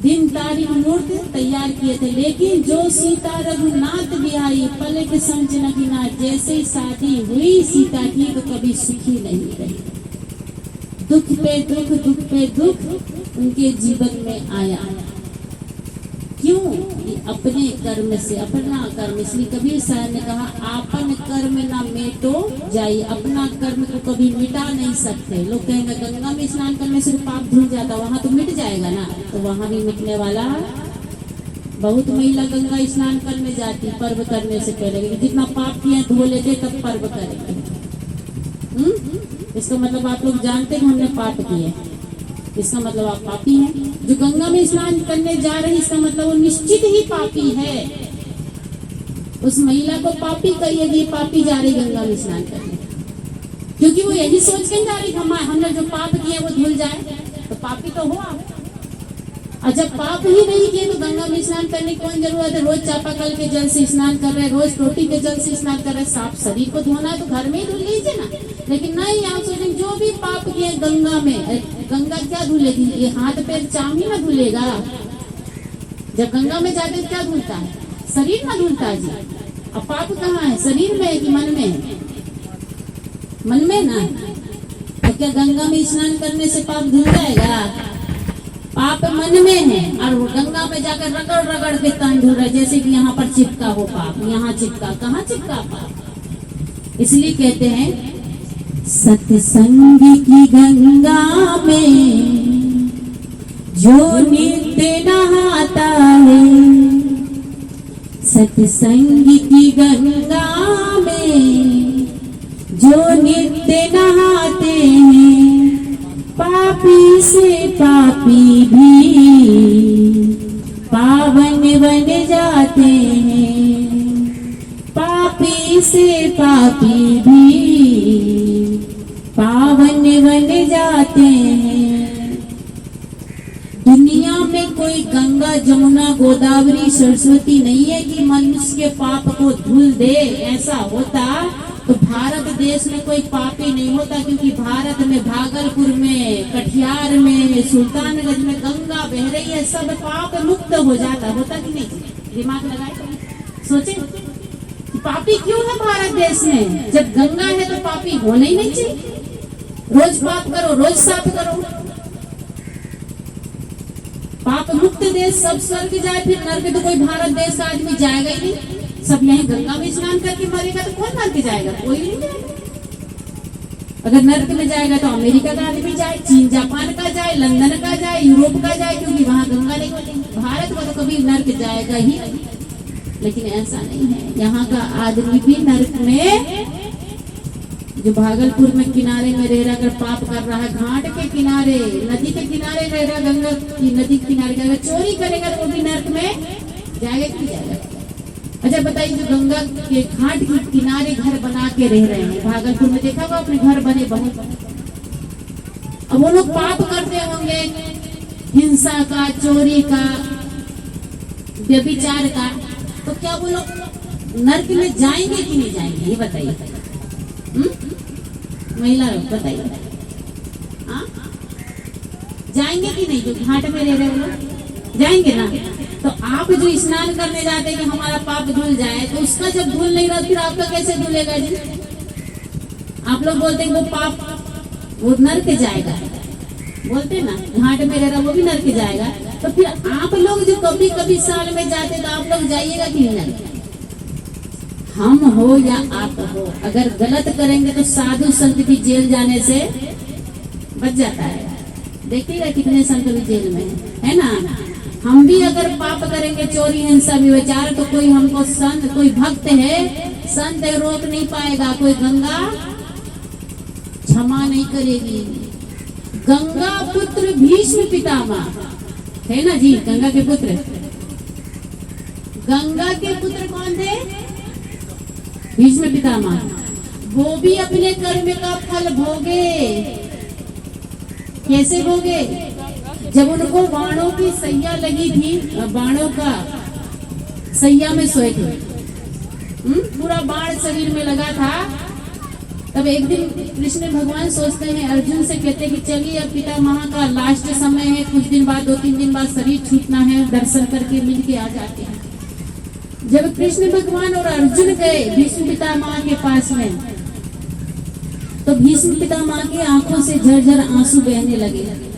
दिन तारीख मुहूर्त तैयार किए थे, लेकिन जो सीता रघुनाथ बिहाई पलक संचन की ना, जैसे शादी हुई सीता की तो कभी सुखी नहीं रही। दुख पे दुख, दुख पे दुख उनके जीवन में आया। क्यों? ये अपने कर्म से, अपना कर्म। इसलिए कबीर साहब ने कहा आपन कर्म ना मेटो जाई, अपना कर्म को कभी मिटा नहीं सकते। लोग कहेंगे गंगा में स्नान करने से पाप धुल जाता, वहां तो मिट जाएगा ना, तो वहां भी मिटने वाला। बहुत महिला गंगा स्नान करने जाती पर्व करने से पहले, जितना पाप किए धो लेते तब पर्व करेंगे। इसका मतलब आप लोग जानते हैं हमने पाप किए, इसका मतलब आप पापी हैं। जो गंगा में स्नान करने जा रही, इसका मतलब वो निश्चित ही पापी है। उस महिला को पापी कहिए कि पापी जा रही गंगा में स्नान करने, क्योंकि वो यही सोच के जा रही हमने जो पाप किया वो धुल जाए, तो पापी तो हुआ। और जब पाप ही नहीं किए तो गंगा में स्नान करने की कौन जरूरत है? रोज चापाकल के जल से स्नान कर रहे, रोज टोटी के जल से स्नान कर रहे। साफ शरीर को धोना है तो घर में ही धुल लीजिए ना। लेकिन नहीं, आप सोचें जो भी पाप किए गंगा में, गंगा क्या धुलेगी? ये हाथ पैर चाम ही ना धुलेगा। जब गंगा में जाते क्या धुलता है? शरीर ना धुलता है जी। अब पाप कहाँ है, शरीर में है कि मन में? मन में ना। तो क्या गंगा में स्नान करने से पाप धुल जाएगा? पाप मन में है और वो गंगा में जाकर रगड़ रगड़ के तन धो रहा है, जैसे कि यहाँ पर चिपका हो पाप, यहाँ चिपका, कहाँ चिपका पाप। इसलिए कहते हैं सत्संग की गंगा में जो नित्य नहाता है, सत्संग की गंगा में जो नित्य नहाते हैं, पापी से पापी भी पावन बन जाते हैं, पापी से पापी भी पावन बन जाते हैं। दुनिया में कोई गंगा जमुना गोदावरी सरस्वती नहीं है कि मनुष्य के पाप को धुल दे। ऐसा होता तो भारत देश में कोई पापी नहीं होता, क्योंकि भारत में भागलपुर में, कटिहार में, सुल्तानगंज में गंगा बह रही है, सब पाप मुक्त हो जाता। होता कि नहीं? दिमाग लगाए तो सोचे पापी क्यों है भारत देश में? जब गंगा है तो पापी होना ही नहीं चाहिए। रोज पाप करो, रोज साफ करो। पाप मुक्त देश सब स्वर्ग जाए, फिर नरक तो कोई भारत देश का आदमी जाएगा ही नहीं। सब यहीं गंगा में स्नान करके मरेगा तो कौन नरक जाएगा? कोई नहीं जाएगा। अगर नरक में जाएगा तो अमेरिका का आदमी जाए, चीन जापान का जाए, लंदन का जाए, यूरोप का जाए, क्योंकि वहां गंगा नहीं होती। भारत को तो कभी नरक जाएगा ही नहीं। लेकिन ऐसा नहीं है, यहाँ का आदमी भी नरक में, जो भागलपुर में किनारे में रह रहा, अगर पाप कर रहा है, घाट के किनारे, नदी के किनारे रह रहा, गंगा की नदी के किनारे अगर चोरी करेगा तो वो भी नरक में जाएगा कि जाएगा? अच्छा बताइए, जो गंगा के घाट के किनारे घर बना के रह रहे हैं, भागलपुर में देखा होगा अपने घर बने बहुत, अब वो लोग पाप करते होंगे, हिंसा का, चोरी का, व्यभिचार का, तो क्या वो लोग नरक में जाएंगे कि नहीं जाएंगे? ये बताइए। महिला लोग बताइए, जाएंगे कि नहीं? जो घाट में रह रहे हो लोग जाएंगे ना? तो आप जो स्नान करने जाते हैं कि हमारा पाप धुल जाए, तो उसका जब धुल नहीं रहा फिर आपका कैसे धुलेगा जी? आप लोग बोलते हैं वो पाप वो नरक जाएगा, बोलते ना, घाट में रह रहा वो भी नरक जाएगा। तो फिर आप लोग जो कभी कभी साल में जाते तो आप लोग जाइएगा कि नहीं? हम हो या आप हो, अगर गलत करेंगे तो साधु संत भी जेल जाने से बच जाता है। देखिएगा कितने संत भी जेल में है ना। हम भी अगर पाप करेंगे, चोरी, हिंसा, व्यभिचार, तो कोई हमको संत, कोई भक्त है, संत है, रोक नहीं पाएगा। कोई गंगा क्षमा नहीं करेगी। गंगा पुत्र भीष्म पितामह है ना जी, गंगा के पुत्र। गंगा के पुत्र कौन थे? भीष्म पितामह। वो भी अपने कर्म का फल भोगे। कैसे भोगे? जब उनको बाणों की सैया लगी थी, बाणों का सैया में सोए थे, पूरा बाण शरीर में लगा था, तब एक दिन कृष्ण भगवान सोचते हैं, अर्जुन से कहते हैं कि चलिए अब पितामह का लास्ट समय है, कुछ दिन बाद, 2-3 दिन बाद शरीर छूटना है, दर्शन करके मिल के आ जाते हैं। जब कृष्ण भगवान और अर्जुन गए भीष्म पितामह के पास में, तो भीष्म पितामह की आंखों से झरझर आंसू बहने लगे।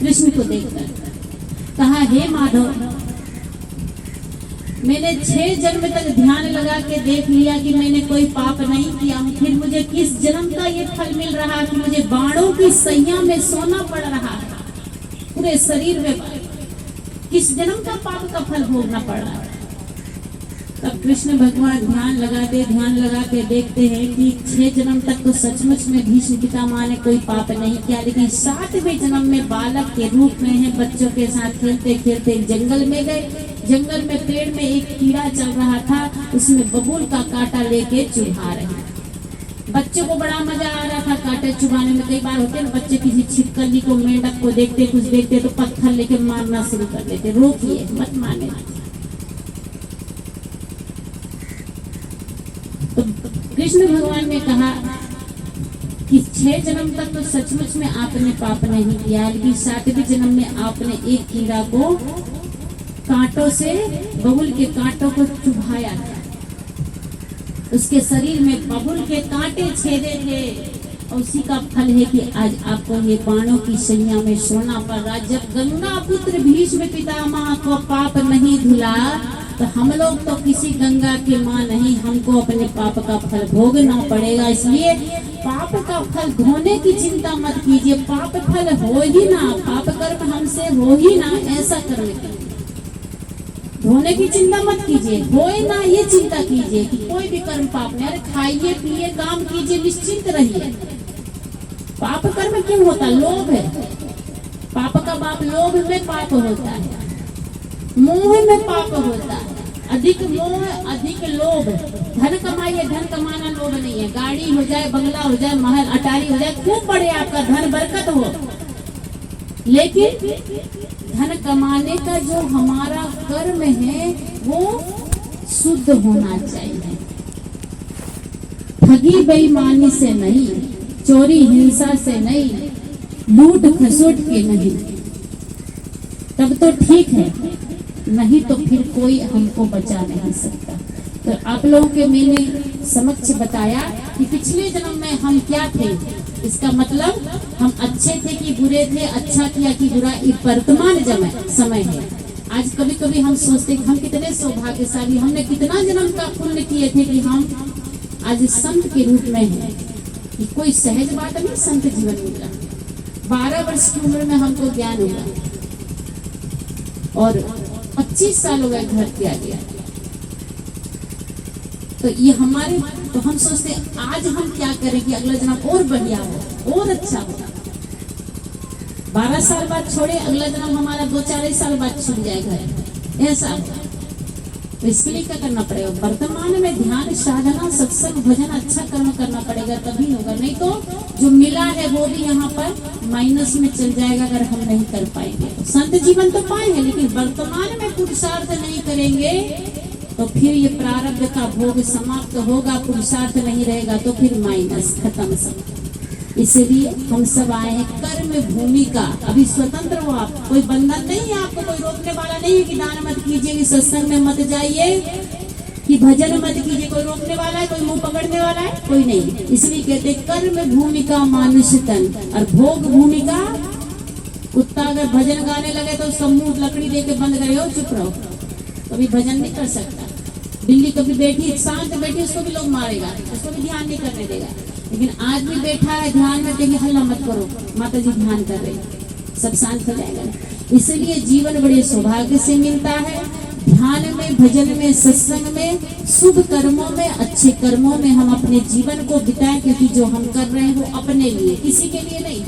कृष्ण को देखकर कहा, हे माधव, मैंने 6 जन्म तक ध्यान लगा के देख लिया कि मैंने कोई पाप नहीं किया हूँ, फिर मुझे किस जन्म का ये फल मिल रहा कि मुझे बाणों की सैया में सोना पड़ रहा है, पूरे शरीर में किस जन्म का पाप का फल भोगना पड़ रहा है। तब कृष्ण भगवान ध्यान लगा के देखते हैं कि 6 जन्म तक तो सचमुच में भीष्म पितामह ने कोई पाप नहीं किया, लेकिन 7वें जन्म में बालक के रूप में है, बच्चों के साथ खेलते खेलते जंगल में गए। जंगल में पेड़ में एक कीड़ा चल रहा था, उसमें बबूल का कांटा लेके चुभा रहे। बच्चों को बड़ा मजा आ रहा था कांटे चुभाने में। कई बार होते ना बच्चे किसी छिपकली को, मेंढक को देखते, कुछ देखते तो पत्थर लेके मारना शुरू कर देते। रोकिए, मत मारने। तो कृष्ण भगवान ने कहा कि 6 जन्म तक तो सचमुच में आपने पाप नहीं किया, लेकिन 7वें जन्म में आपने एक कीड़ा को कांटों से, बबूल के कांटों को चुभाया था। उसके शरीर में बबूल के कांटे छेदे थे, और उसी का फल है कि आज आपको ये बाणों की सैया में सोना पड़ रहा। जब गंगा पुत्र भीष्म पितामह को पाप नहीं धुला तो हम लोग तो किसी गंगा के माँ नहीं, हमको अपने पाप का फल भोगना पड़ेगा। इसलिए पाप का फल धोने की चिंता मत कीजिए, पाप फल हो ही ना, पाप कर्म हमसे हो ही ना, ऐसा करने के धोने की चिंता मत कीजिए, होए ना ये चिंता कीजिए कि कोई भी कर्म पाप नहीं। अरे खाइए पिए काम कीजिए, निश्चिंत रहिए। पाप कर्म क्यों होता? लोभ है, पाप का बाप लोभ में पाप होता है, मोह में पाप होता है। अधिक मोह अधिक लोभ। धन कमाइए, धन कमाना लोभ नहीं है। गाड़ी हो जाए, बंगला हो जाए, महल अटारी हो जाए, खूब बड़े आपका धन बरकत हो, लेकिन धन कमाने का जो हमारा कर्म है वो शुद्ध होना चाहिए। ठगी बेईमानी से नहीं, चोरी हिंसा से नहीं, लूट खसोट के नहीं, तब तो ठीक है, नहीं तो फिर कोई हमको बचा नहीं सकता। तो आप लोगों के मैंने समक्ष बताया कि पिछले जन्म में हम क्या थे। इसका मतलब हम अच्छे थे कि बुरे थे, अच्छा किया कि बुरा, ये वर्तमान समय है। आज कभी कभी हम सोचते कि हम कितने सौभाग्यशाली, हमने कितना जन्म का पुण्य किए थे कि हम आज संत के रूप में हैं। ये कोई सहज बात नहीं, संत जीवन मिला। 12 वर्ष की उम्र में हमको ज्ञान हुआ और 25 साल हो गए घर त्याग दिया। तो ये हमारे, तो हम सोचते आज हम क्या करें कि अगला जन्म और बढ़िया हो और अच्छा हो। 12 साल बाद छोड़े, अगला जन्म हमारा 2-4 साल बाद छूट जाए घर, ऐसा हो। तो इसके लिए क्या करना पड़ेगा? वर्तमान में ध्यान साधना सत्संग भजन अच्छा कर्म करना पड़ेगा, तभी होगा। नहीं तो जो मिला है वो भी यहाँ पर माइनस में चल जाएगा अगर हम नहीं कर पाएंगे। तो संत जीवन तो पाए हैं, लेकिन वर्तमान में पुरुषार्थ नहीं करेंगे तो फिर ये प्रारब्ध का भोग समाप्त होगा, पुरुषार्थ नहीं रहेगा तो फिर माइनस खत्म सब। इसलिए हम सब आए हैं कर्म भूमि का। अभी स्वतंत्र हो आप, कोई बंधन नहीं है आपको, कोई रोकने वाला नहीं है कि दान मत कीजिए, कि सत्संग में मत जाइए, कि भजन मत कीजिए। कोई रोकने वाला है, कोई मुंह पकड़ने वाला है? कोई नहीं। इसलिए कहते कर्म भूमि का मानुष तन और भोग भूमि का कुत्ता। अगर भजन गाने लगे तो सब मुंह लकड़ी देके बंद करे, हो चुप रहो, कभी भजन नहीं कर सकता। बिल्ली कभी बैठी शांत बैठी, उसको भी लोग मारेगा, उसको भी ध्यान नहीं करने देगा। लेकिन आदमी बैठा है ध्यान में, देखिए हल्ला मत करो, माता जी ध्यान कर रहे, सब शांत हो जाएगा। इसलिए जीवन बड़े सौभाग्य से मिलता है। ध्यान में, भजन में, सत्संग में, शुभ कर्मों में, अच्छे कर्मों में हम अपने जीवन को बिताएं, क्योंकि जो हम कर रहे हैं वो अपने लिए, किसी के लिए नहीं।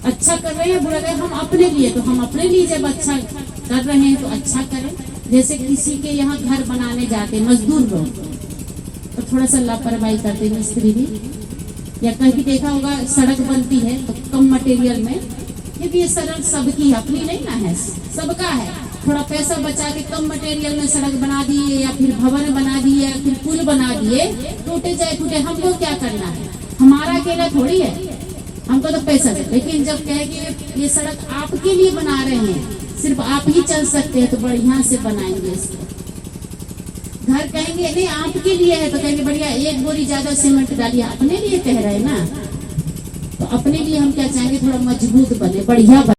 अच्छा कर रहे हैं, बुरा कर रहे हैं, हम अपने लिए। तो हम अपने लिए जब अच्छा कर रहे हैं तो अच्छा करें। जैसे किसी के यहाँ घर बनाने जाते मजदूर लोग तो थोड़ा सा लापरवाही करते मिस्त्री भी, या कहीं देखा होगा सड़क बनती है तो कम मटेरियल में, क्योंकि ये सड़क सबकी अपनी नहीं ना है, सबका है। थोड़ा पैसा बचा के कम मटेरियल में सड़क बना दिए, या फिर भवन बना दिए, या फिर पुल बना दिए, टूटे जाए टूटे, हमको क्या करना है? हमारा अकेला थोड़ी है, हमको तो पैसा दे। लेकिन जब कहे कि ये सड़क आपके लिए बना रहे हैं, सिर्फ आप ही चल सकते हैं, तो बढ़िया से बनाएंगे इसको। घर कहेंगे नहीं आपके लिए है, तो कहेंगे बढ़िया 1 बोरी ज्यादा सीमेंट डालिए, अपने लिए कह रहे हैं ना। तो अपने लिए हम क्या चाहेंगे? थोड़ा मजबूत बने, बढ़िया बने।